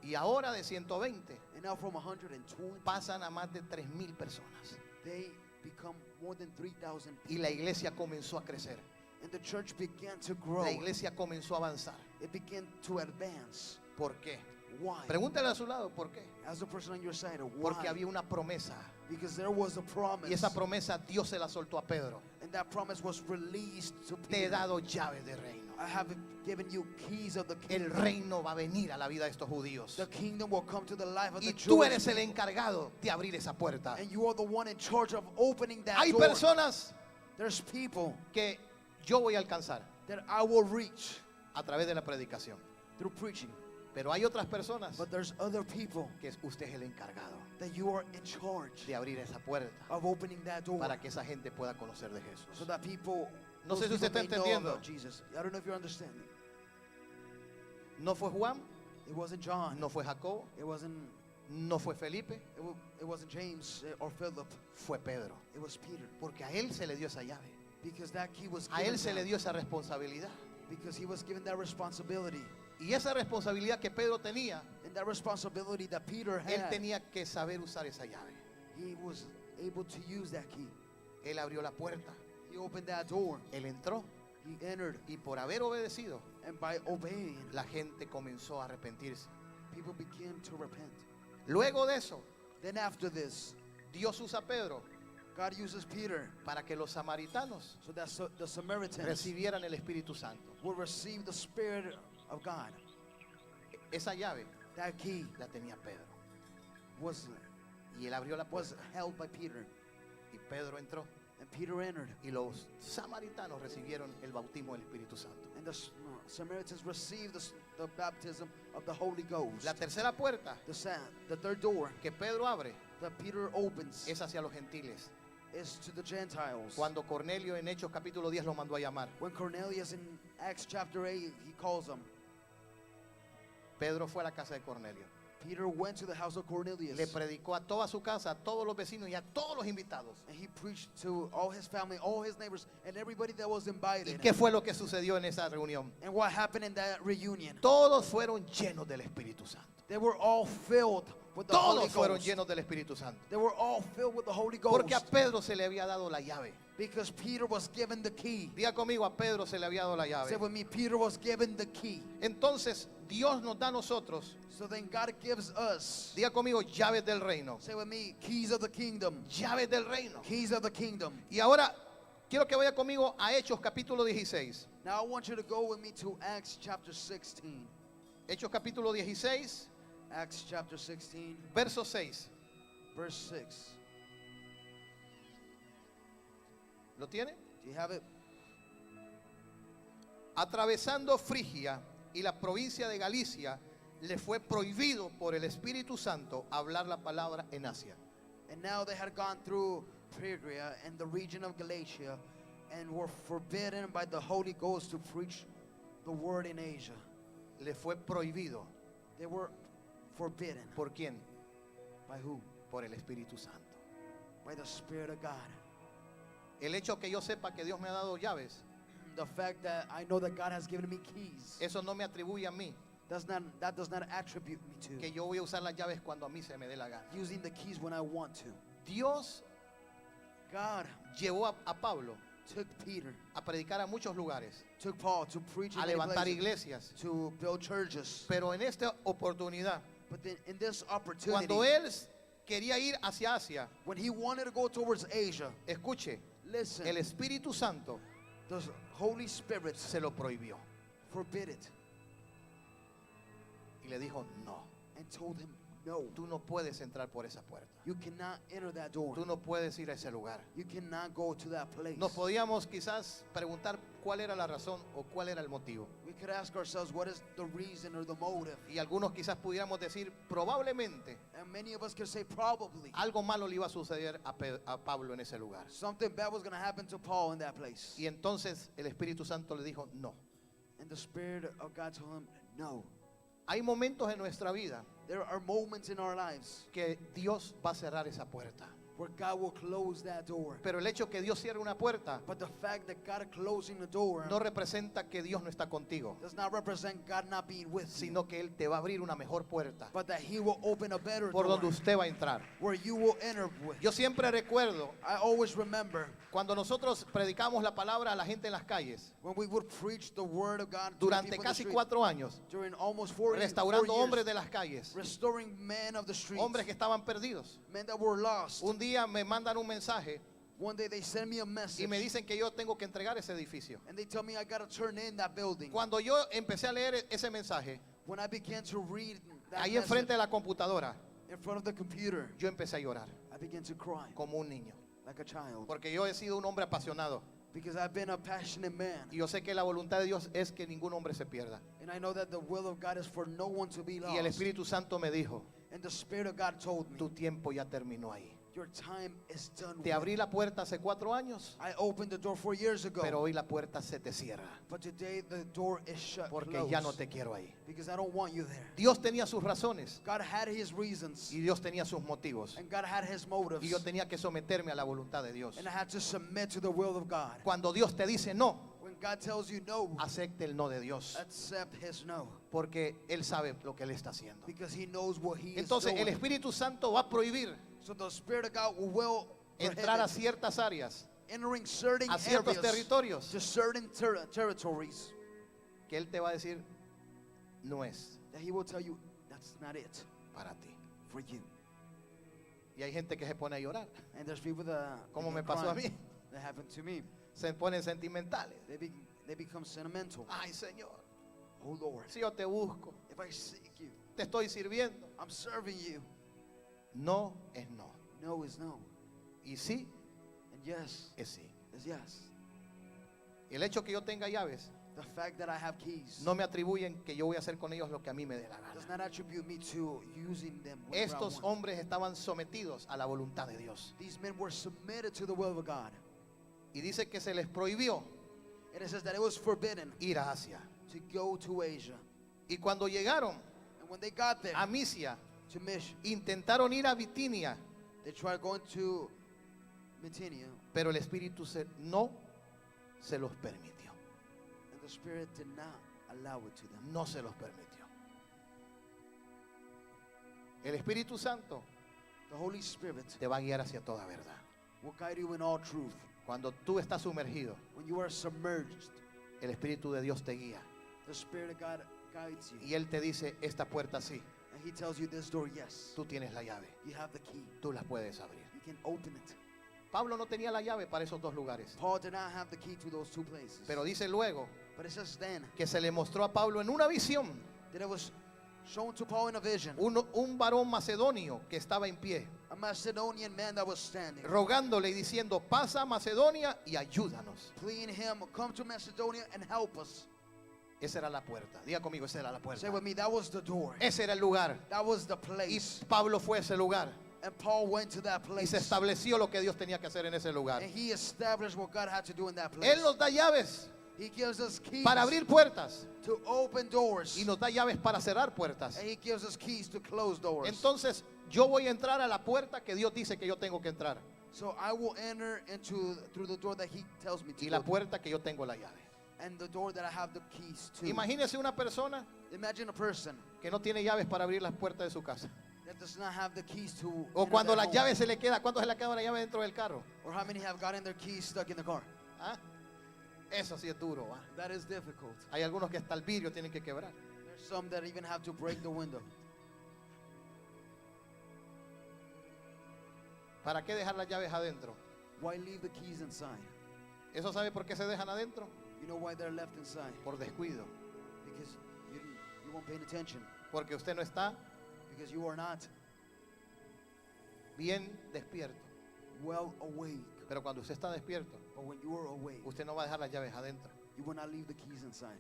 Y ahora de 120 And now from 120, pasan a más de 3,000 personas. they become more than 3,000 Y la iglesia comenzó a crecer. And the church began to grow. La iglesia comenzó a avanzar. It began to advance. ¿Por qué? Why? Pregúntale a su lado, ¿por qué? As the person on your side, why? Porque había una promesa. Because there was a promise. Y esa promesa Dios se la soltó a Pedro. And that promise was released to Te he Peter. dado llaves de reino. I have given you keys of the El kingdom. reino va a venir a la vida de estos judíos. The kingdom will come to the life of Y the tú Jewish eres el people. encargado de abrir esa puerta. And you are the one in charge of opening that Hay door. personas There's people que yo voy a alcanzar that I will reach a través de la predicación. through preaching. Pero hay otras personas But there's other people que usted es el encargado that you are in charge de abrir esa puerta of opening that door para que esa gente pueda conocer de so Jesús. that people No sé those si usted people está may know entendiendo. about Jesus. I don't know if you're understanding. No fue Juan, It wasn't John. no fue Jacobo, It wasn't no fue Felipe, it wasn't James or Philip. fue Pedro. It was Peter. Porque a él se le dio esa llave. Because that key was A given él se to le him. dio esa responsabilidad. Because he was given that responsibility. Y esa responsabilidad que Pedro tenía, And that responsibility that Peter él had, tenía que saber usar esa llave. he was able to use that key. Él abrió la puerta, He opened that door. él entró He entered. y por haber obedecido, And by obeying, la gente comenzó a arrepentirse. people began to repent. Luego de eso, Then after this, Dios usa a Pedro God uses Peter para que los samaritanos so that the Samaritans recibieran el Espíritu Santo. will receive the Spirit of God. Esa llave That key la tenía Pedro. was Y él abrió la was puerta held by Peter. y Pedro entró. And Peter entered. Y los samaritanos recibieron el bautismo del Espíritu Santo. And the Samaritans received the baptism of the Holy Ghost. La tercera puerta The third door que Pedro abre that Peter opens es hacia los gentiles. is to the Gentiles. Cuando Cornelio en Hechos capítulo 10 lo mandó a llamar, When Cornelius in Acts chapter 8, he calls them. Pedro fue a la casa de Cornelio. Peter went to the house of Cornelius. Le predicó a toda su casa, a todos los vecinos y a todos los invitados. And he preached to all his family, all his neighbors, and everybody that was ¿Y invited. qué fue lo que sucedió en esa reunión? And what happened in that reunion? Todos fueron llenos del Espíritu Santo. They were all filled with the Holy Todos fueron Ghost. llenos del Espíritu Santo. They were all filled with the Holy Ghost. Porque a Pedro se le había dado la llave. Because Peter was given the key. Diga conmigo, a Pedro se le había dado la Say llave. with me, Peter was given the key. Entonces, Dios nos da a nosotros, So then God gives us, diga conmigo, llaves del reino. say with me, keys of the kingdom. Llaves del reino. Keys of the kingdom. Y ahora, quiero que vaya conmigo a Hechos capítulo 16. Now I want you to go with me to Acts chapter 16. Hechos capítulo 16, Acts chapter 16, verso 6. verse 6. ¿Lo tiene? Do you have it? Atravesando Frigia y la provincia de Galicia, le fue prohibido por el Espíritu Santo hablar la palabra en Asia. And now they had gone through Phrygia and the region of Galatia and were forbidden by the Holy Ghost to preach the word in Asia. Le fue prohibido. They were forbidden. ¿Por quién? By who? Por el Espíritu Santo. By the Spirit of God. El hecho que yo sepa que Dios me ha dado llaves, The fact that I know that God has given me keys, eso no me atribuye a mí that does not attribute me que to yo voy a usar las llaves cuando a mí se me dé la gana. using the keys when I want to. Dios God llevó a Pablo took Peter, a predicar a muchos lugares, took Paul to preach in a many levantar places, iglesias. to build churches. Pero en esta oportunidad, But then in this opportunity, cuando él quería ir hacia Asia, when he wanted to go towards Asia, escuche, listen, el Espíritu Santo the Holy Spirit se lo prohibió forbid it y le dijo, no, and told him, no, tú no puedes entrar por esa puerta, you cannot enter that door. tú no puedes ir a ese lugar. You cannot go to that place. Nos podíamos quizás preguntar cuál era la razón o cuál era el motivo. We could ask ourselves, what is the reason or the motive? Y algunos quizás pudiéramos decir, probablemente And many of us could say, probably algo malo le iba a suceder a Pablo en ese lugar. something bad was going to happen to Paul in that place. Y entonces el Espíritu Santo le dijo, no. And the Spirit of God told him, no. Hay momentos en nuestra vida There are moments in our lives que Dios va a cerrar esa puerta. where God will close that door. Pero el hecho que Dios cierre una puerta But the fact that God closing the door no representa que Dios no está contigo, does not represent God not being with you, sino que Él te va a abrir una mejor puerta but that He will open a better por door donde usted va a entrar. where you will enter with. Yo siempre recuerdo I always remember cuando nosotros predicamos la palabra a la gente en las calles, when we would preach the word of God to the durante people in the casi street, 4 años, during almost 4 restaurando years, hombres de las calles, restoring men of the streets, hombres que estaban perdidos. men that were lost. Un día me mandan un mensaje One day they send me a message y me dicen que yo tengo que entregar ese edificio. and they tell me I got to turn in that building. Cuando yo empecé a leer ese mensaje, When I began to read that ahí message enfrente de la computadora, in front of the computer, yo empecé a llorar I began to cry como un niño. like a child Porque yo he sido un hombre apasionado. because I've been a passionate man. Y yo sé que la voluntad de Dios es que ningún hombre se pierda. And I know that the will of God is for no one to be Y el lost. Espíritu Santo me dijo, And the Spirit of God told me, tu tiempo ya terminó ahí. your time is done Te with. abrí la puerta hace 4 años, I opened the door 4 years ago, pero hoy la puerta se te cierra. but today the door is shut, Porque closed, ya no te quiero ahí. because I don't want you there. Dios tenía sus razones God had His reasons, y Dios tenía sus motivos. and God had His motives, Y yo tenía que someterme a la voluntad de Dios. and I had to submit to the will of God. Cuando Dios te dice no, When God tells you no, acepte el no de Dios. accept His no, Porque Él sabe lo que Él está haciendo. because He knows what He Entonces is el doing. Espíritu Santo va a prohibir So the Spirit of God will entrar a prohibit ciertas áreas, entering certain a ciertos areas, territorios, to certain territories, que Él te va a decir, no es that He will tell you that's not it para ti. for you. Y hay gente que se pone a llorar, And there's people that como me begin pasó a crying. mí, That happened to me. se ponen sentimentales. They become sentimental. Ay, Señor, Oh Lord, si yo te busco, if I seek you, te estoy sirviendo. I'm serving you. No es no. No is no, Y sí and yes es sí. is yes. El hecho que yo tenga llaves The fact that I have keys no me atribuyen que yo voy a hacer con ellos lo que a mí me dé la does gana. not attribute me to using them whenever I Estos want. hombres estaban sometidos a la voluntad de Dios. These men were submitted to the will of God. Y dice que se les prohibió And it says that it was forbidden ir a Asia. to go to Asia. Y cuando llegaron And when they got there a Misia, to Mission, intentaron ir a Bitinia, they tried going to Bithynia, pero el Espíritu no se los permitió. and the Spirit did not allow it to them. No se los permitió. El Espíritu Santo The Holy Spirit te va a guiar hacia toda verdad. will guide you in all truth. Cuando tú estás sumergido, When you are submerged, el Espíritu de Dios te guía. the Spirit of God guides you. Y Él te dice, esta puerta sí, And He tells you this door, yes. tú tienes la llave, You have the key. tú las puedes abrir. You can open it. Pablo no tenía la llave para esos dos lugares. Paul did not have the key to those two places. Pero dice luego But it says then que se le mostró a Pablo en una visión that it was shown to Paul in a vision, un varón macedonio que estaba en pie, a Macedonian man that was standing, rogándole y diciendo, pasa a Macedonia y ayúdanos. pleading him, come to Macedonia and help us. Esa era la puerta. Diga conmigo, esa era la Say puerta. with me, that was the door. Ese era el lugar. That was the Y place. Pablo fue a ese lugar. And Paul went to that Y place. se estableció lo que Dios tenía que hacer en ese lugar. And he established what God had to do in that place. Él nos da llaves He gives us keys para abrir puertas to open doors. y nos da llaves para cerrar puertas. And he gives us keys to close doors. Entonces yo voy a entrar a la puerta que Dios dice que yo tengo que entrar So I will enter through the door that he tells me to y la go. puerta que yo tengo la llave. And the door that I have the keys to. Imagínese una persona Imagine a person que no tiene llaves para abrir las puertas de su casa. that does not have the keys to O enter cuando their las home. llaves se le queda, ¿cuándo se le queda la llave dentro del carro? Or how many have gotten their keys stuck in the car? ¿Ah? Eso sí es duro. ¿Ah? That is difficult. Hay algunos que hasta el vidrio tienen que quebrar. There's some that even have to break the window. ¿Para qué dejar las llaves adentro? Why leave the keys inside? ¿Eso sabe por qué se dejan adentro? You know why they're left inside? Por descuido. Because you weren't paying attention. Porque usted no está Because you are not bien despierto. well awake. Pero cuando usted está despierto, But when you are awake, usted no va a dejar las llaves adentro. you will not leave the keys inside.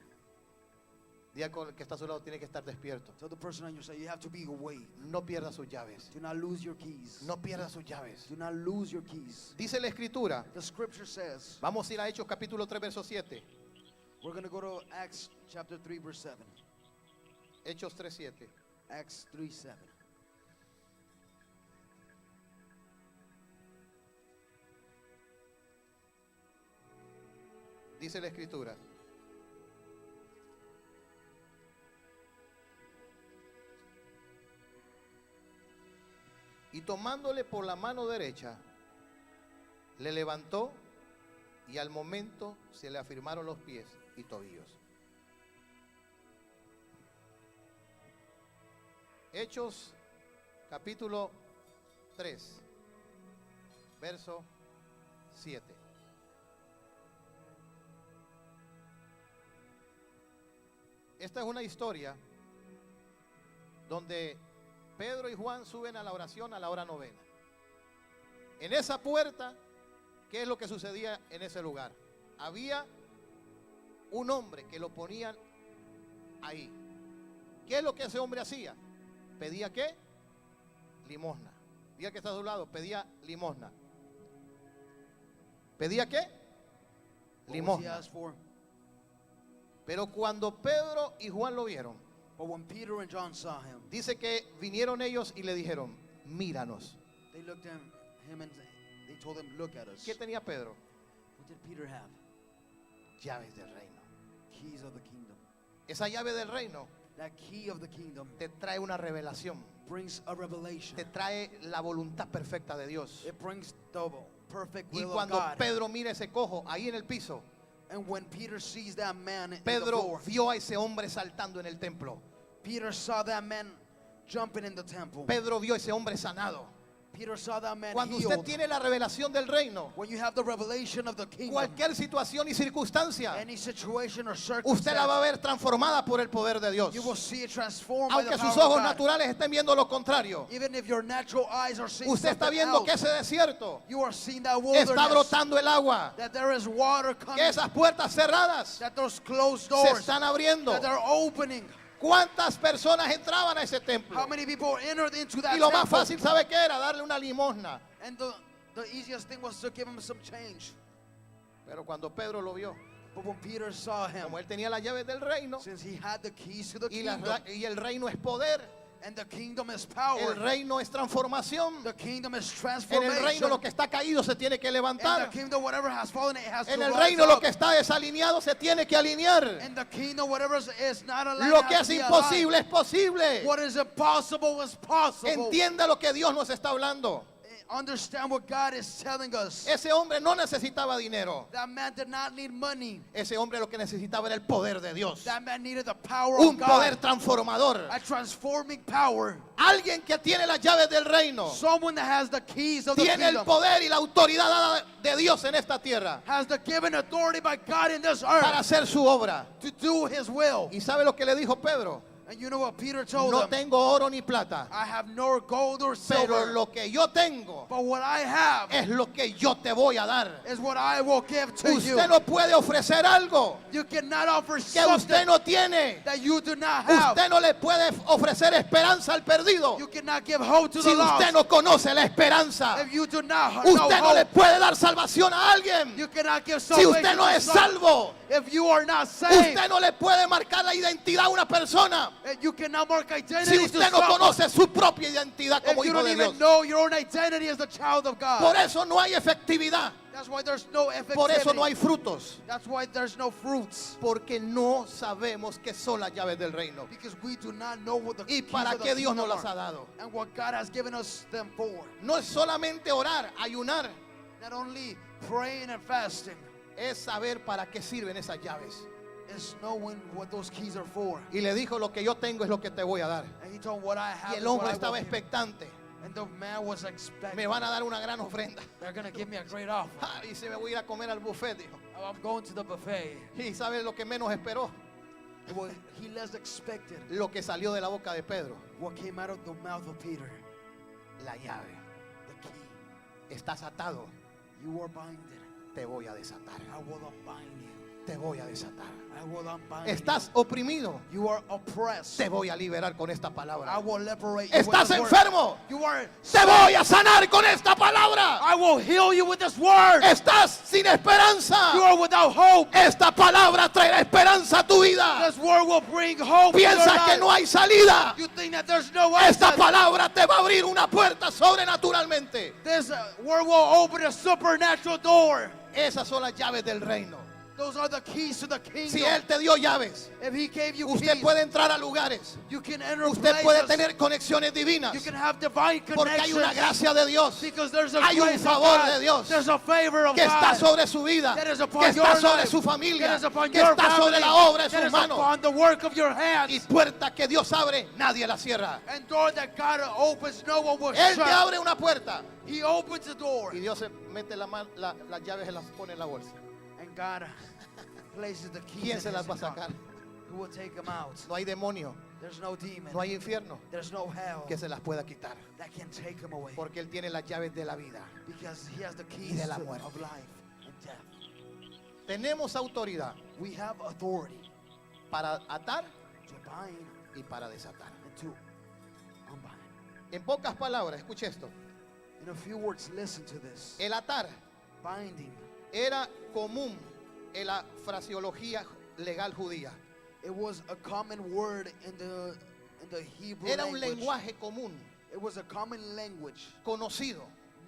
Diga con el que está a su lado, tiene que estar despierto. Tell the person on your side, you have to be awake. No pierda sus llaves. Do not lose your keys. No pierda sus llaves. Do not lose your keys. Dice la Escritura. The scripture says, Vamos a ir a Hechos capítulo 3, verso 7. we're going to go to Acts chapter 3, verse 7. Hechos 3, 7. Acts 3, 7. Dice la Escritura. Y tomándole por la mano derecha, le levantó y al momento se le afirmaron los pies y tobillos. Hechos capítulo 3, verso 7. Esta es una historia donde Pedro y Juan suben a la oración a la hora novena. En esa puerta, ¿qué es lo que sucedía en ese lugar? Había un hombre que lo ponían ahí. ¿Qué es lo que ese hombre hacía? ¿Pedía qué? Limosna. Diga que está a su lado, pedía limosna. ¿Pedía qué? What was he Limosna. asked for? Pero cuando Pedro y Juan lo vieron, But when Peter and John saw him, dice que vinieron ellos y le dijeron, míranos. they looked at him and they told him, look at us. ¿Qué tenía Pedro? What did Peter have? Llaves del reino. Keys of the kingdom. Esa llave del reino That key of the kingdom te trae una revelación, brings a revelation. te trae la voluntad perfecta de Dios. It brings the perfect Y will of cuando God. Pedro mira ese cojo ahí en el piso, And when Peter sees that man in the Pedro floor, vio a ese hombre saltando en el templo. Peter saw that man jumping in the temple. Pedro vio a ese hombre sanado. Peter saw that man Cuando usted healed. tiene la revelación del reino, When you have the revelation of the kingdom, cualquier situación y circunstancia, any situation or usted la va a circumstance, ver transformada por el poder de Dios. you will see it transformed by the Aunque sus power of ojos God. naturales estén viendo lo contrario, Even if your natural eyes are seeing usted está something viendo else, que ese desierto you are seeing that está wilderness, brotando el agua, that there is water coming, que esas puertas cerradas that those closed se doors, están abriendo. that they're opening. ¿Cuántas personas entraban a ese templo? How many people entered into that Y lo más temple? fácil, ¿sabe qué era? Darle una limosna. And the easiest thing was to give him some change. Pero cuando Pedro lo vio, But when Peter saw him, como él tenía las llaves del reino, since he had the keys to the y, kingdom, y el reino es poder, And the kingdom is power. El reino es transformación. The kingdom is En transformation. el reino lo que está caído se tiene que In levantar. the kingdom, whatever has fallen, it has En to el rise reino lo up. que está desalineado se tiene que alinear. In the kingdom, whatever is not aligned Lo que has es to be imposible aligned. es posible. What is impossible is possible. Entienda lo que Dios nos está hablando. Understand what God is telling us. Ese hombre no necesitaba dinero. That man did not need money. Ese hombre lo que necesitaba era el poder de Dios. That man needed the power Un of poder God. transformador. A transforming power. Alguien que tiene las llaves del reino. Someone that has the keys of the Tiene el kingdom. poder y la autoridad dada de Dios en esta tierra Has the given authority by God in this para earth hacer su obra. to do his will. ¿Y sabe lo que le dijo Pedro? And you know what Peter told No them? tengo oro ni plata, I have no gold or pero silver. lo que yo tengo But what I have es lo que yo te voy a dar. is what I will give to you. Usted no puede ofrecer algo You cannot offer que something usted no tiene. that you do not have. Usted no le puede ofrecer esperanza al perdido You cannot give hope to si the usted lost. no conoce la esperanza. If you do not know Usted no le hope, puede dar salvación a alguien you cannot give si salvation usted no to es someone. salvo. If you are not saved, Usted no le puede marcar la identidad a una persona you cannot mark si identity to usted no someone. conoce su propia identidad como If you hijo don't de even Dios. know your own identity as the child of God. Por eso no hay efectividad. That's why there's no Por eso no effectivity. hay frutos. That's why there's no fruits. Porque no sabemos qué son las llaves del reino. Because we do not know what the ¿Y keys para of the qué Dios kingdom nos las are. ha dado? And what God has given us them for. No es solamente orar, ayunar. Not only praying and fasting, Es saber para qué sirven esas llaves. is knowing what those keys are for. Y le dijo, lo que yo tengo es lo que te voy a dar. And he told him, what I have Y is el what hombre I estaba will give. expectante. And the man was expecting. Me van a dar una gran ofrenda. They're going to give me a great offer. Ah, y se me voy a ir a comer al buffet, dijo. Oh, I'm going to the buffet. Y sabe lo que menos esperó. Well, he less expected Lo que salió de la boca de Pedro. what came out of the mouth of Peter. La llave. The key. Estás atado. You are binded. Te voy a desatar. I will unbind you. Te voy a desatar. I will unbind Estás oprimido. you. You are oppressed. Te voy a liberar con esta I palabra. will liberate you. Estás with this word. enfermo. You are Te sick. voy a sanar con esta palabra. I will heal you with this word. Estás sin You esperanza. are without hope. Esta palabra traerá esperanza a tu vida. This word will bring hope to your Piensas que life. no hay salida. You think that there's no Esta exit. palabra te va a abrir una puerta sobrenaturalmente. This word will open a supernatural door. Esas son las llaves del reino. Those are the keys to the kingdom. Si Él te dio llaves, If he gave you usted keys, puede entrar a lugares. you can enter Usted puede places. tener conexiones divinas. You can have divine Porque hay una connections. gracia de Dios Because there's a Hay un grace of favor God. de Dios There's a favor of que está God. sobre su vida, That is que upon está your sobre life. su familia, That is upon que your está sobre family. la obra de That sus is manos. upon the work of your Y hands. puerta que Dios abre, nadie la cierra. And door that God opens, no one will Él te shut. abre una puerta He opens the door. y Dios se mete las llaves, se las pone en la bolsa. And God places the keys ¿Quién in se las his va a sacar? hand. Who will take them out? No hay demonio, There's no demon. no hay infierno There's no hell que se las pueda quitar. that can take them away. Porque Él tiene las llaves de la vida. Because he has the keys de la muerte. of life and death. Tenemos autoridad We have authority para atar to bind y para desatar. and to unbind. En pocas palabras, escuche esto. In a few words, listen to this. El atar Binding. era común en la fraseología legal judía. It was a common word in the Hebrew Era un language. lenguaje común, It was a common language conocido,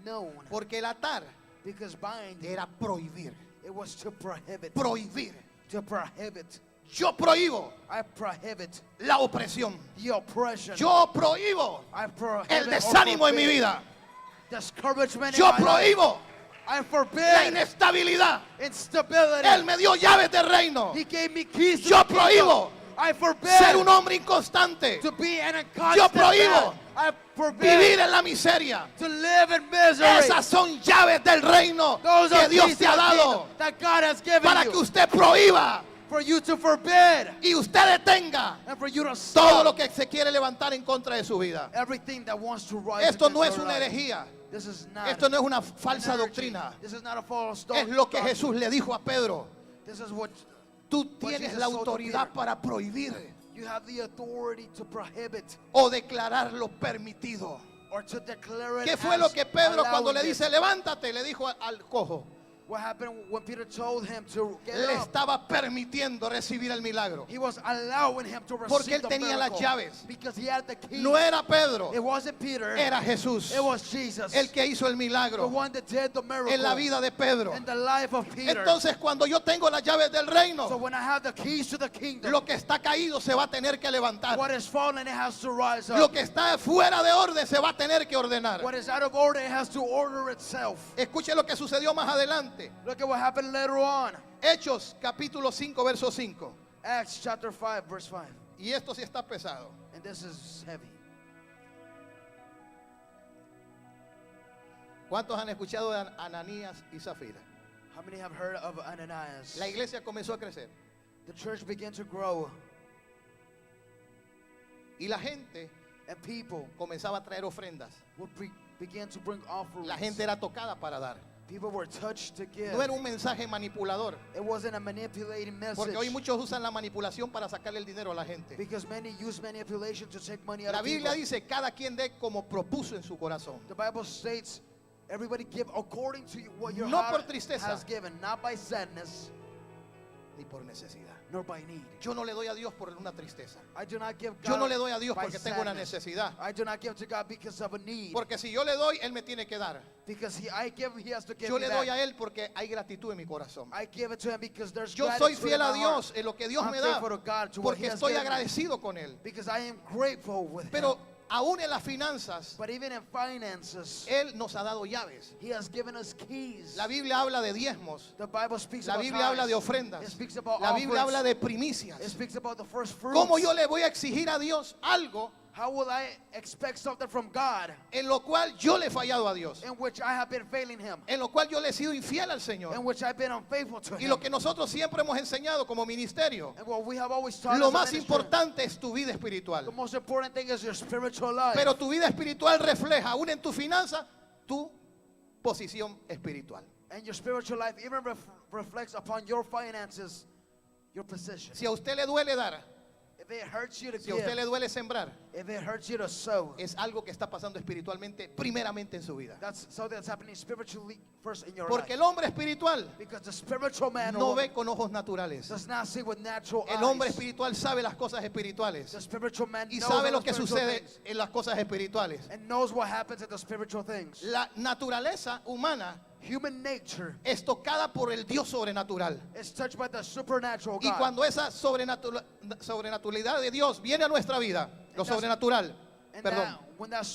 known porque el atar because binding era prohibir. it was to prohibit. Prohibir. To prohibit. Yo prohíbo I prohibit la opresión. the oppression. Yo prohíbo I prohibit el or desánimo en mi forbid vida. discouragement Yo in my life. prohíbo I la forbid inestabilidad. instability. Él me dio llaves del reino. He gave me keys to Yo the kingdom. prohíbo I forbid ser un hombre inconstante. to be an Yo inconstant prohíbo man. I forbid Vivir en la miseria. to live in misery. Esas son llaves del reino Those que are Dios keys te to ha the dado kingdom that God has given para you. que usted prohíba For you to forbid y usted detenga and for you to todo stop lo que se quiere levantar en contra de su vida. everything that wants to rise Esto no against es your una life. herejía. This is not Esto no es una an falsa energy. doctrina. This is not a false Es lo que doctrine. Jesús le dijo a Pedro. This is what Tú What tienes Jesus la told to autoridad Peter. para prohibir you have the authority to prohibit o declarar lo permitido. or to declare it ¿Qué fue lo as que Pedro cuando le allowing dice it. levántate? Le dijo al cojo. What happened when Peter told him to get le up? estaba permitiendo recibir el milagro. He was allowing him to Porque receive él the tenía las miracle. llaves. Because he had the keys. No era Pedro, It wasn't Peter. era Jesús It was Jesus. el que hizo el The milagro one that did the miracle. en la vida de Pedro. In the life of Peter. Entonces, cuando yo tengo las llaves del So reino, when I have the keys to the kingdom, lo que está caído se va a tener que levantar. what is fallen, it has to rise up. Lo que está fuera de orden se va a tener que ordenar. What is out of order, it has to order itself. Escuche lo que sucedió más adelante. Look at what happened later on. Hechos capítulo 5, verso 5. Acts chapter 5, verse 5. Y esto sí está pesado. And this is heavy. ¿Cuántos han escuchado de Ananías y Zafira? How many have heard of Ananias? La iglesia comenzó a crecer The church began to grow, y la gente and people comenzaba a traer ofrendas. would begin to bring offerings. La gente era tocada para dar. People were touched to give. No era un mensaje manipulador, It wasn't a manipulating message. porque hoy muchos usan la manipulación para sacarle el dinero a la gente. Because many use manipulation to take money out La of people. Biblia dice, cada quien dé como propuso en su corazón. The Bible states, everybody give according to what your No heart por tristeza. has given, not by sadness, Ni por necesidad. nor by need. Yo no le doy a Dios por una tristeza. I do not give God Yo no le doy a Dios by porque tengo una sadness. necesidad. I do not give to God because of a need. Porque si yo le doy, Él me tiene que dar. Because I give, He has to give Yo me le doy back. a Él porque hay gratitud en mi corazón. I give it to Him because there's Yo soy gratitude fiel in a my Dios heart. en lo que Dios I'm me da, faithful to God to what He porque has estoy given me. agradecido con Él. Because I am grateful with Pero Him. aún en las finanzas, But even in finances, Él nos ha dado llaves. He has given us keys. La Biblia habla de diezmos. The Bible speaks La about Biblia habla de tithes. ofrendas. It speaks about La Biblia offerings. habla de primicias. It speaks about the first fruits. ¿Cómo yo le voy a exigir a Dios algo How will I expect something from God en lo cual yo le he fallado a Dios? in which I have been failing Him, En lo cual yo le he sido infiel al Señor. in which I've been unfaithful to Y Him? lo que nosotros siempre hemos enseñado como ministerio, And what we have always taught lo as a más ministry, importante es tu vida the espiritual. most important thing is your spiritual life. Pero tu vida espiritual refleja, aún en tu finanza, tu posición espiritual. And your spiritual life even reflects upon your finances, your position. Si a usted le duele dar, If it hurts you to si a usted give, le duele sembrar, if it hurts you to sow, es algo que está pasando espiritualmente, primeramente en su vida. that's something that's happening spiritually first in your Porque life. el hombre espiritual Because the spiritual man or no woman ve con ojos naturales. does not see with natural El hombre eyes. espiritual sabe las cosas espirituales The spiritual man y knows sabe all lo the que spiritual sucede things en las cosas espirituales. and knows what happens in the spiritual things. La naturaleza humana Human nature es tocada por el Dios sobrenatural. is touched by the supernatural Y God. cuando esa sobrenaturalidad de Dios viene a nuestra vida, lo that's- sobrenatural, And perdón, when that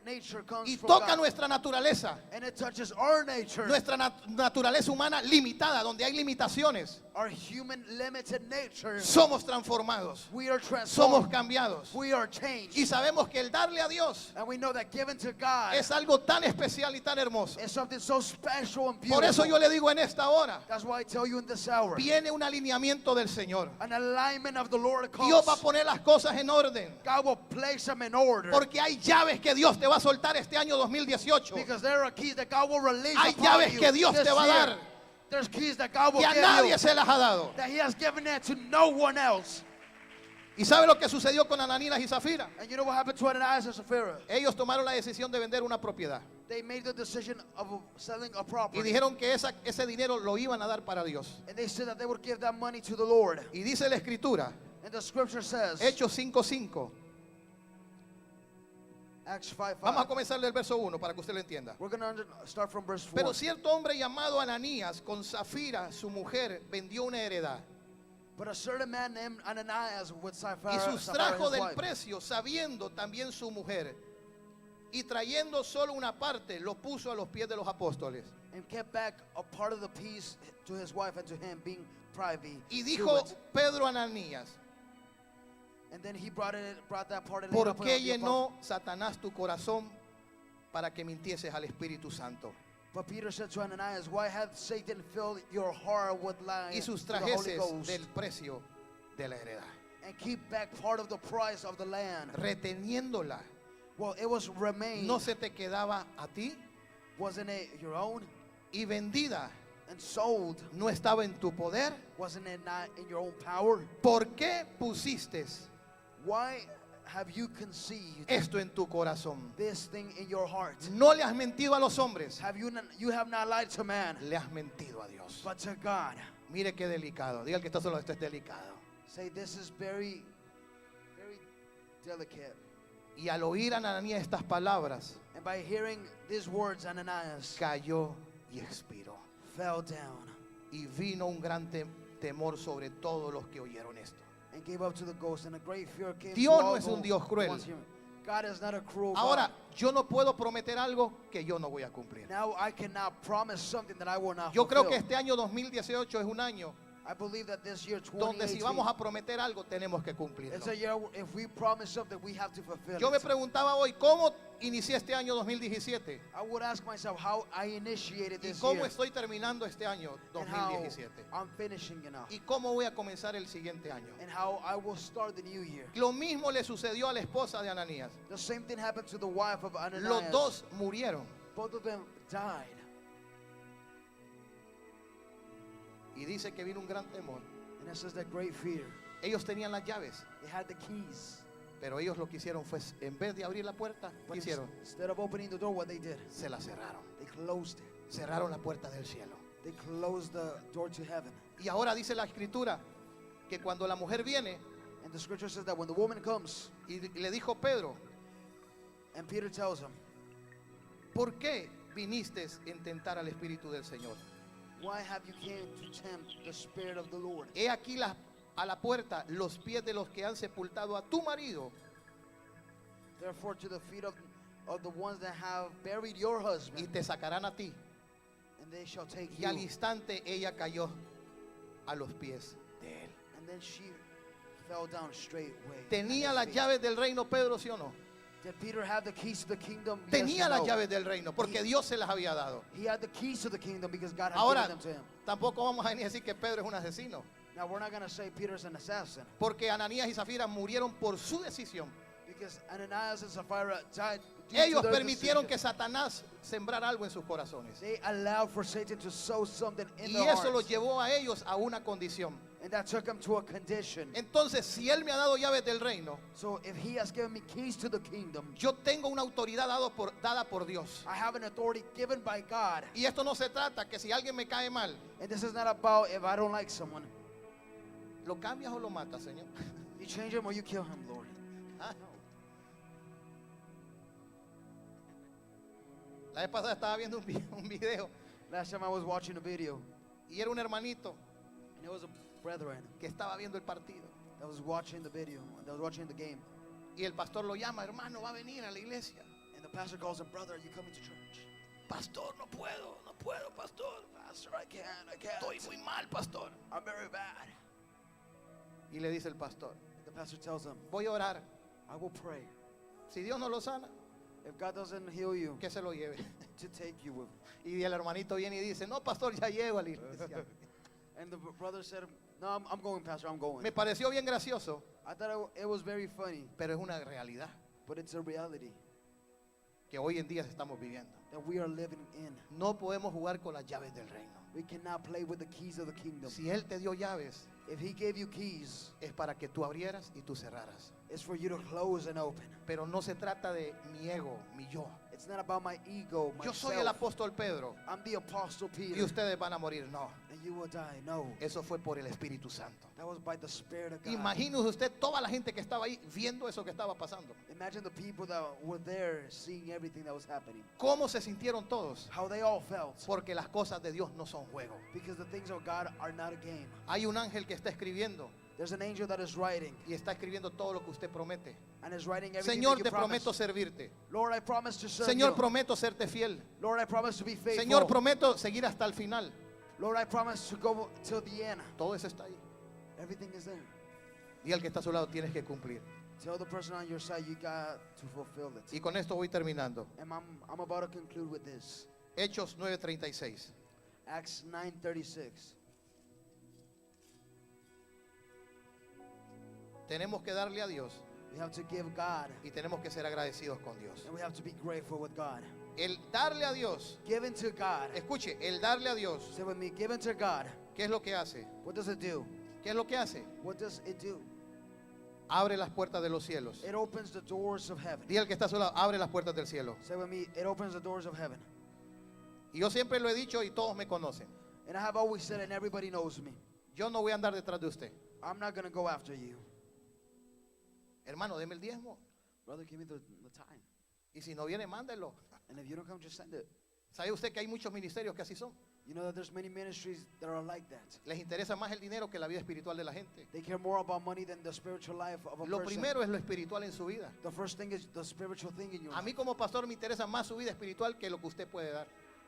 nature comes y from toca God, nuestra naturaleza, and it touches our nature, nuestra naturaleza humana limitada, donde hay limitaciones, our human limited nature, somos transformados, we are somos transformed. cambiados. We are changed. Y sabemos que el darle a Dios And we know that given to God es algo tan especial y tan hermoso. is something so special and beautiful. Por eso yo le digo en esta hora, That's why I tell you in this hour, viene un alineamiento del Señor. an alignment of the Lord comes. Dios va a poner las cosas en orden. God will place them in order. Porque hay llaves que Dios te va a soltar este año 2018. Because there are keys that God will release Hay upon llaves you que Dios this te va a year. dar. There's keys that God will Que a give nadie you se las ha dado. that He has given it to no one else. ¿Y sabe lo que sucedió con Ananías y Zafira? And you know what happened to Ananias and Sapphira? Ellos tomaron la decisión de vender una propiedad. They made the decision of selling a Y property. dijeron que ese dinero lo iban a dar para Dios. And they said that they would give that money to the Lord. Y dice la Escritura, And the scripture says, Hechos 5:5. Acts 5:5. Vamos a comenzar del verso 1 para que usted lo entienda. We're going to start from verse 4. Pero cierto hombre llamado Ananías, con Zafira, su mujer, vendió una heredad. But a certain man named Ananias with Sapphira, Y sustrajo his del wife, precio, sabiendo también su mujer. Y trayendo solo una parte, lo puso a los pies de los apóstoles. and kept back a part of the piece to his wife and to him, being privy. Y to dijo it. Pedro a Ananías, And then he brought that part and laid ¿por upon qué the apostle. llenó Satanás tu corazón para que mintieses al Espíritu Santo? But Peter said to Ananias, why hath Satan filled your heart with Y lies to the Holy sustrajeses Ghost, del precio de la heredad, and keep back part of the price of the land? reteniéndola. Well, it was remained. ¿No se te quedaba a ti? Wasn't it your own? Y vendida, And sold. ¿no estaba en tu poder? Wasn't it not in your own power? ¿Por qué pusiste Why have you conceived esto en tu corazón? this thing in your heart? No le has mentido a los hombres, You have not lied to man, le has mentido a Dios. but to God. Mire qué delicado. Diga el que está solo, esto es delicado. Say, this is very, very delicate. Y al oír a Ananías estas palabras, And by hearing these words, Ananias cayó y expiró. fell down Y vino un gran temor sobre todos los que oyeron esto. and gave up to the ghost, and a great fear came Dios to no all es un who Dios cruel. once hear him. God is not a cruel Ahora, God. yo no puedo prometer algo que yo no voy a cumplir. Now I cannot promise something that I will not Yo creo que fulfill. este año 2018 es un año I believe that this year donde si 2018 vamos a prometer algo tenemos que cumplirlo. it's a year if we promise something we have to fulfill Yo me it. preguntaba hoy, ¿cómo inicié este año 2017? I would ask myself how I initiated ¿Y this cómo year estoy terminando este año and how 2017? I'm finishing it now ¿Y cómo voy a comenzar el siguiente año? and how I will start the new year. Lo mismo le sucedió a la esposa de Ananías. The same thing happened to the wife of Los Ananias. dos murieron. Both of them died. Y dice que vino un gran temor. And it says that great fear. Ellos tenían las llaves, They had the keys. pero ellos lo que hicieron fue, en vez de abrir la puerta, ¿qué But hicieron? instead of opening the door, what they did, Se la cerraron. they closed it. Cerraron la puerta del cielo. They closed the door to heaven. Y ahora dice la escritura que cuando la mujer viene And the scripture says that when the woman comes, y le dijo Pedro, and Peter tells him, ¿por qué viniste en tentar al Espíritu del Señor? why have you came to tempt the Spirit of the Lord? He aquí a la puerta los pies de los que han sepultado a tu marido, Therefore to the feet of the ones that have buried your y husband, te sacarán a ti. and they shall take Y al you. instante ella cayó a los pies de él. And then she fell down straightway. ¿Tenía at las his feet. llaves del reino Pedro, sí o no? Did Peter have the keys to the kingdom? Yes Tenía or las no? llaves del reino porque Dios se las había dado. He had the keys to the kingdom because God had Ahora, given them to him. tampoco vamos a venir a decir que Pedro es un asesino, Now we're not going to say Peter's an assassin porque Ananías y Zafira murieron por su decisión. because Ananias and Sapphira died due Ellos to their permitieron decision. que Satanás sembrara algo en sus corazones. They allowed for Satan to sow something in Y their eso los hearts. llevó a ellos a una condición. And that took them to a condition. Entonces, si Él me ha dado llaves del reino, So if he has given me keys to the kingdom, yo tengo una autoridad dada por Dios. I have an authority given by God. Y esto no se trata que si alguien me cae mal, And this is not about if I don't like someone, ¿lo cambias o lo matas, Señor? you change him or you kill him, Lord. Ah. La vez pasada estaba viendo un video Last time I was watching a video, y era un hermanito and it was a brethren que estaba viendo el partido. that was watching the video, that was watching the game. Y el pastor lo llama, hermano, va a venir a la iglesia. And the pastor calls him, brother, are you coming to church? Pastor, no puedo, pastor. Pastor, I can't. Estoy muy mal, pastor. I'm very bad. Y le dice el pastor, And the pastor tells him, voy a orar. I will pray. Si Dios no lo sana, If God doesn't heal you, que se lo lleve. to take you with. Y el hermanito viene y dice, no, pastor, ya llego a la iglesia. And the brother said, no, I'm going, pastor, I'm going. Me pareció bien gracioso, I thought it was very funny, pero es una realidad but it's a reality que hoy en día estamos viviendo. that we are living in. No podemos jugar con las llaves del reino. We cannot play with the keys of the kingdom. Si Él te dio llaves, If he gave you keys, es para que tú abrieras y tú cerraras. it's for you to close and open. Pero no se trata de mi ego, mi yo. It's not about my ego, Yo soy el myself. apóstol Pedro I'm the apostle y Peter, ustedes van a morir. No, and you will die. No, eso fue por el Espíritu Santo. that was by the Spirit of God. Imagínese usted toda la gente que estaba ahí viendo eso que estaba pasando. Imagine the people that were there seeing everything that was happening. ¿Cómo se sintieron todos? How they all felt. Porque las cosas de Dios no son juego. Because the things of God are not a game. Hay un ángel que está escribiendo There's an angel that is writing, y está escribiendo todo lo que usted promete. and is writing everything Señor, that you te promise. prometo servirte. Lord, I promise to serve Señor, you. prometo serte fiel. Lord, I promise to be faithful. Señor, prometo seguir hasta el final. Lord, I promise to go till the end. Todo eso está ahí. Everything is there. Y el que está a su lado tienes que cumplir. Tell the person on your side you got to fulfill it. Y con esto voy terminando. And I'm about to conclude with this. Hechos 9:36. Acts 9:36. Tenemos que darle a Dios We have to give God, y tenemos que ser agradecidos con Dios. and we have to be grateful with God. El darle a Dios, Giving to God. escuche, el darle a Dios, Say with me, giving to God. ¿qué es lo que hace? What does it do? ¿Qué es lo que hace? What does it do? abre las puertas de los cielos. It opens the doors of heaven. Dí al que está a su lado, abre las puertas del cielo. Say with me, it opens the doors of heaven. Y yo siempre lo he dicho y todos me conocen. And I have always said, and everybody knows me, Yo no voy a andar detrás de usted. I'm not going to go after you. Hermano, deme el diezmo. Brother, give me the time. Y si no viene, mándelo. And if you don't come, just send it. ¿Sabe usted que hay muchos ministerios que así son? You know that there's many ministries that are like that. Les interesa más el dinero que la vida espiritual de la gente. They care more about money than the spiritual life of a Lo person. primero es lo espiritual en su vida. The first thing is the spiritual thing in your A life. mí como pastor me interesa más su vida espiritual que lo que usted puede dar.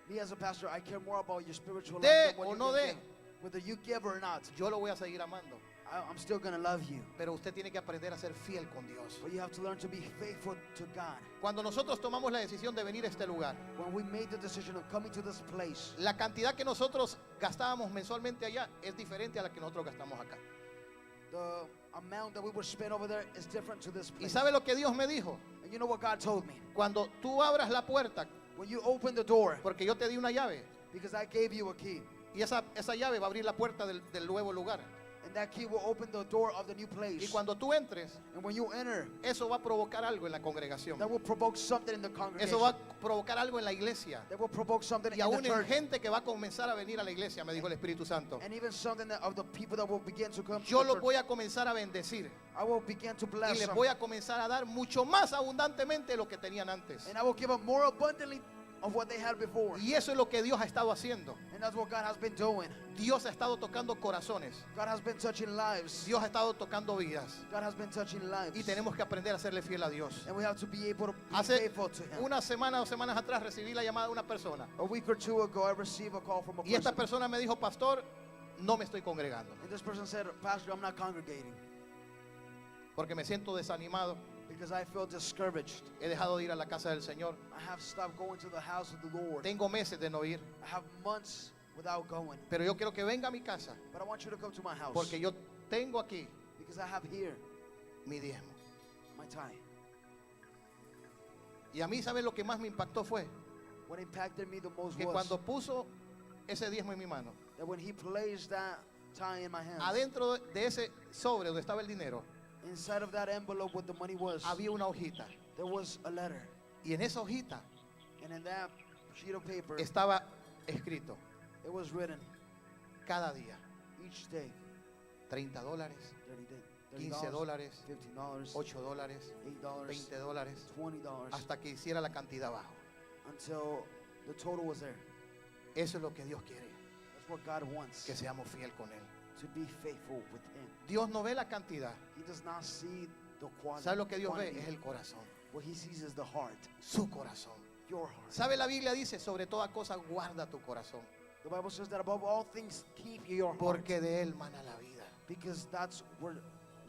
Me as a pastor, I care more about your spiritual De life than what o you no can de. give. Whether you give or not, Yo lo voy a seguir amando. I'm still going to love you. Pero usted tiene que aprender a ser fiel con Dios. But you have to learn to be faithful to God. Cuando nosotros tomamos la decisión de venir a este lugar, When we made the decision of coming to this place, la cantidad que nosotros gastábamos mensualmente allá es diferente a la que nosotros gastamos acá. the amount that we would spend over there is different to this ¿Y place. sabe lo que Dios me dijo? And you know what God told me? Cuando tú abras la puerta, When you open the door, porque yo te di una llave, because I gave you a key, y esa llave va a abrir la puerta del nuevo lugar. and that key will open the door of the new Y place. cuando tú entres, And when you enter, eso va a provocar algo en la congregación. that will provoke something in the Eso congregation. va a provocar algo en la iglesia. That will provoke something Y in the aún en church. gente que va a comenzar a venir a la iglesia, me dijo el Espíritu Santo. And even something that of the people that will begin to come Yo to the los church. voy a comenzar a bendecir. I will begin to Y bless les them. voy a comenzar a dar mucho más abundantemente de lo que tenían antes. And I will give them more abundantly of what they had before. Y eso es lo que Dios ha estado haciendo. And that's what God has been doing. Dios ha estado tocando corazones. God has been touching lives. Dios ha estado tocando vidas. God has been touching lives. Y tenemos que aprender a serle fiel a Dios. And we have to be able to be Hace faithful to Him. una semana o semanas atrás recibí la llamada de una persona. A week or two ago, I received a call from a Y esta person. persona me dijo, pastor, no me estoy congregando. And this person said, Pastor, I'm not congregating Porque me siento desanimado. because I feel discouraged. He dejado de ir a la casa del Señor. I have stopped going to the house of the Lord. Tengo meses de no ir. I have months without going. Pero yo quiero que venga a mi casa. But I want you to come to my house Porque yo tengo aquí because I have here mi diezmo. my time. Y a mí, ¿sabes lo que más me impactó fue? What impacted me the most Que was cuando puso ese diezmo en mi mano, that when He placed that tie in my hands, adentro de ese sobre donde estaba el dinero, inside of that envelope what the money was, había una hojita. there was a letter. Y en esa hojita And in that sheet of paper, estaba escrito, it was written cada día, each day, $30, $30, $15, $15, $8, $8, $20, $20, hasta que hiciera la cantidad abajo. until the total was there. Eso es lo que Dios quiere, That's what God wants, que seamos fiel con Él. to be faithful with Him. Dios no ve la cantidad. He does not see the quantity. ¿Sabe lo que Dios ve? Es el corazón, What He sees is the heart, su corazón. your heart. ¿Sabe? La Biblia dice, sobre toda cosa guarda tu corazón, The Bible says that above all things, keep your heart, porque de él mana la vida. because that's where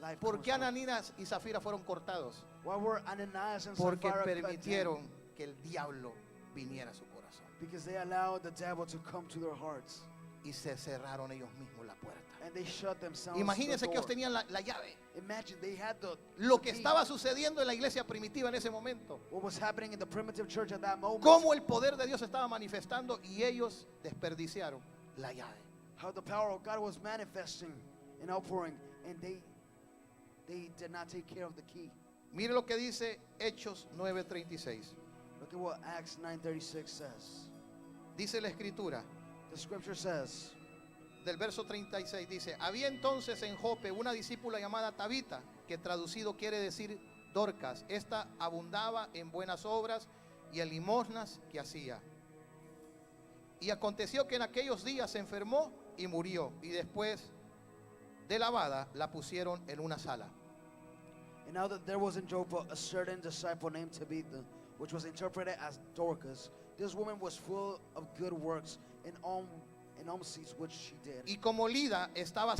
life ¿Por comes qué from. Ananías y Zafira fueron cortados? Why were Ananias and Porque Sapphira cut down? permitieron que el diablo viniera a su corazón. Because they allowed the devil to come to their hearts, Y se cerraron ellos mismos la puerta. and they shut themselves Imagínense the que ellos door. tenían la llave. Imagine they had the Lo que key. estaba sucediendo en la iglesia primitiva en ese momento. What was happening in the primitive church at that moment. Cómo el poder de Dios se estaba manifestando y ellos desperdiciaron la llave. How the power of God was manifesting and outpouring, and they did not take care of the key. Mire lo que dice Hechos 9:36. Look at what Acts 9:36 says. Dice la escritura, The scripture says, del verso 36, dice, había entonces en Jope una discípula llamada Tabita, que traducido quiere decir Dorcas. Esta abundaba en buenas obras y en limosnas que hacía. Y aconteció que en aquellos días se enfermó y murió, y después de lavada la pusieron en una sala. and now that there was in Joppa a certain disciple named Tabitha, which was interpreted as Dorcas. This woman was full of good works and almsdeeds which she did. Y como Lida estaba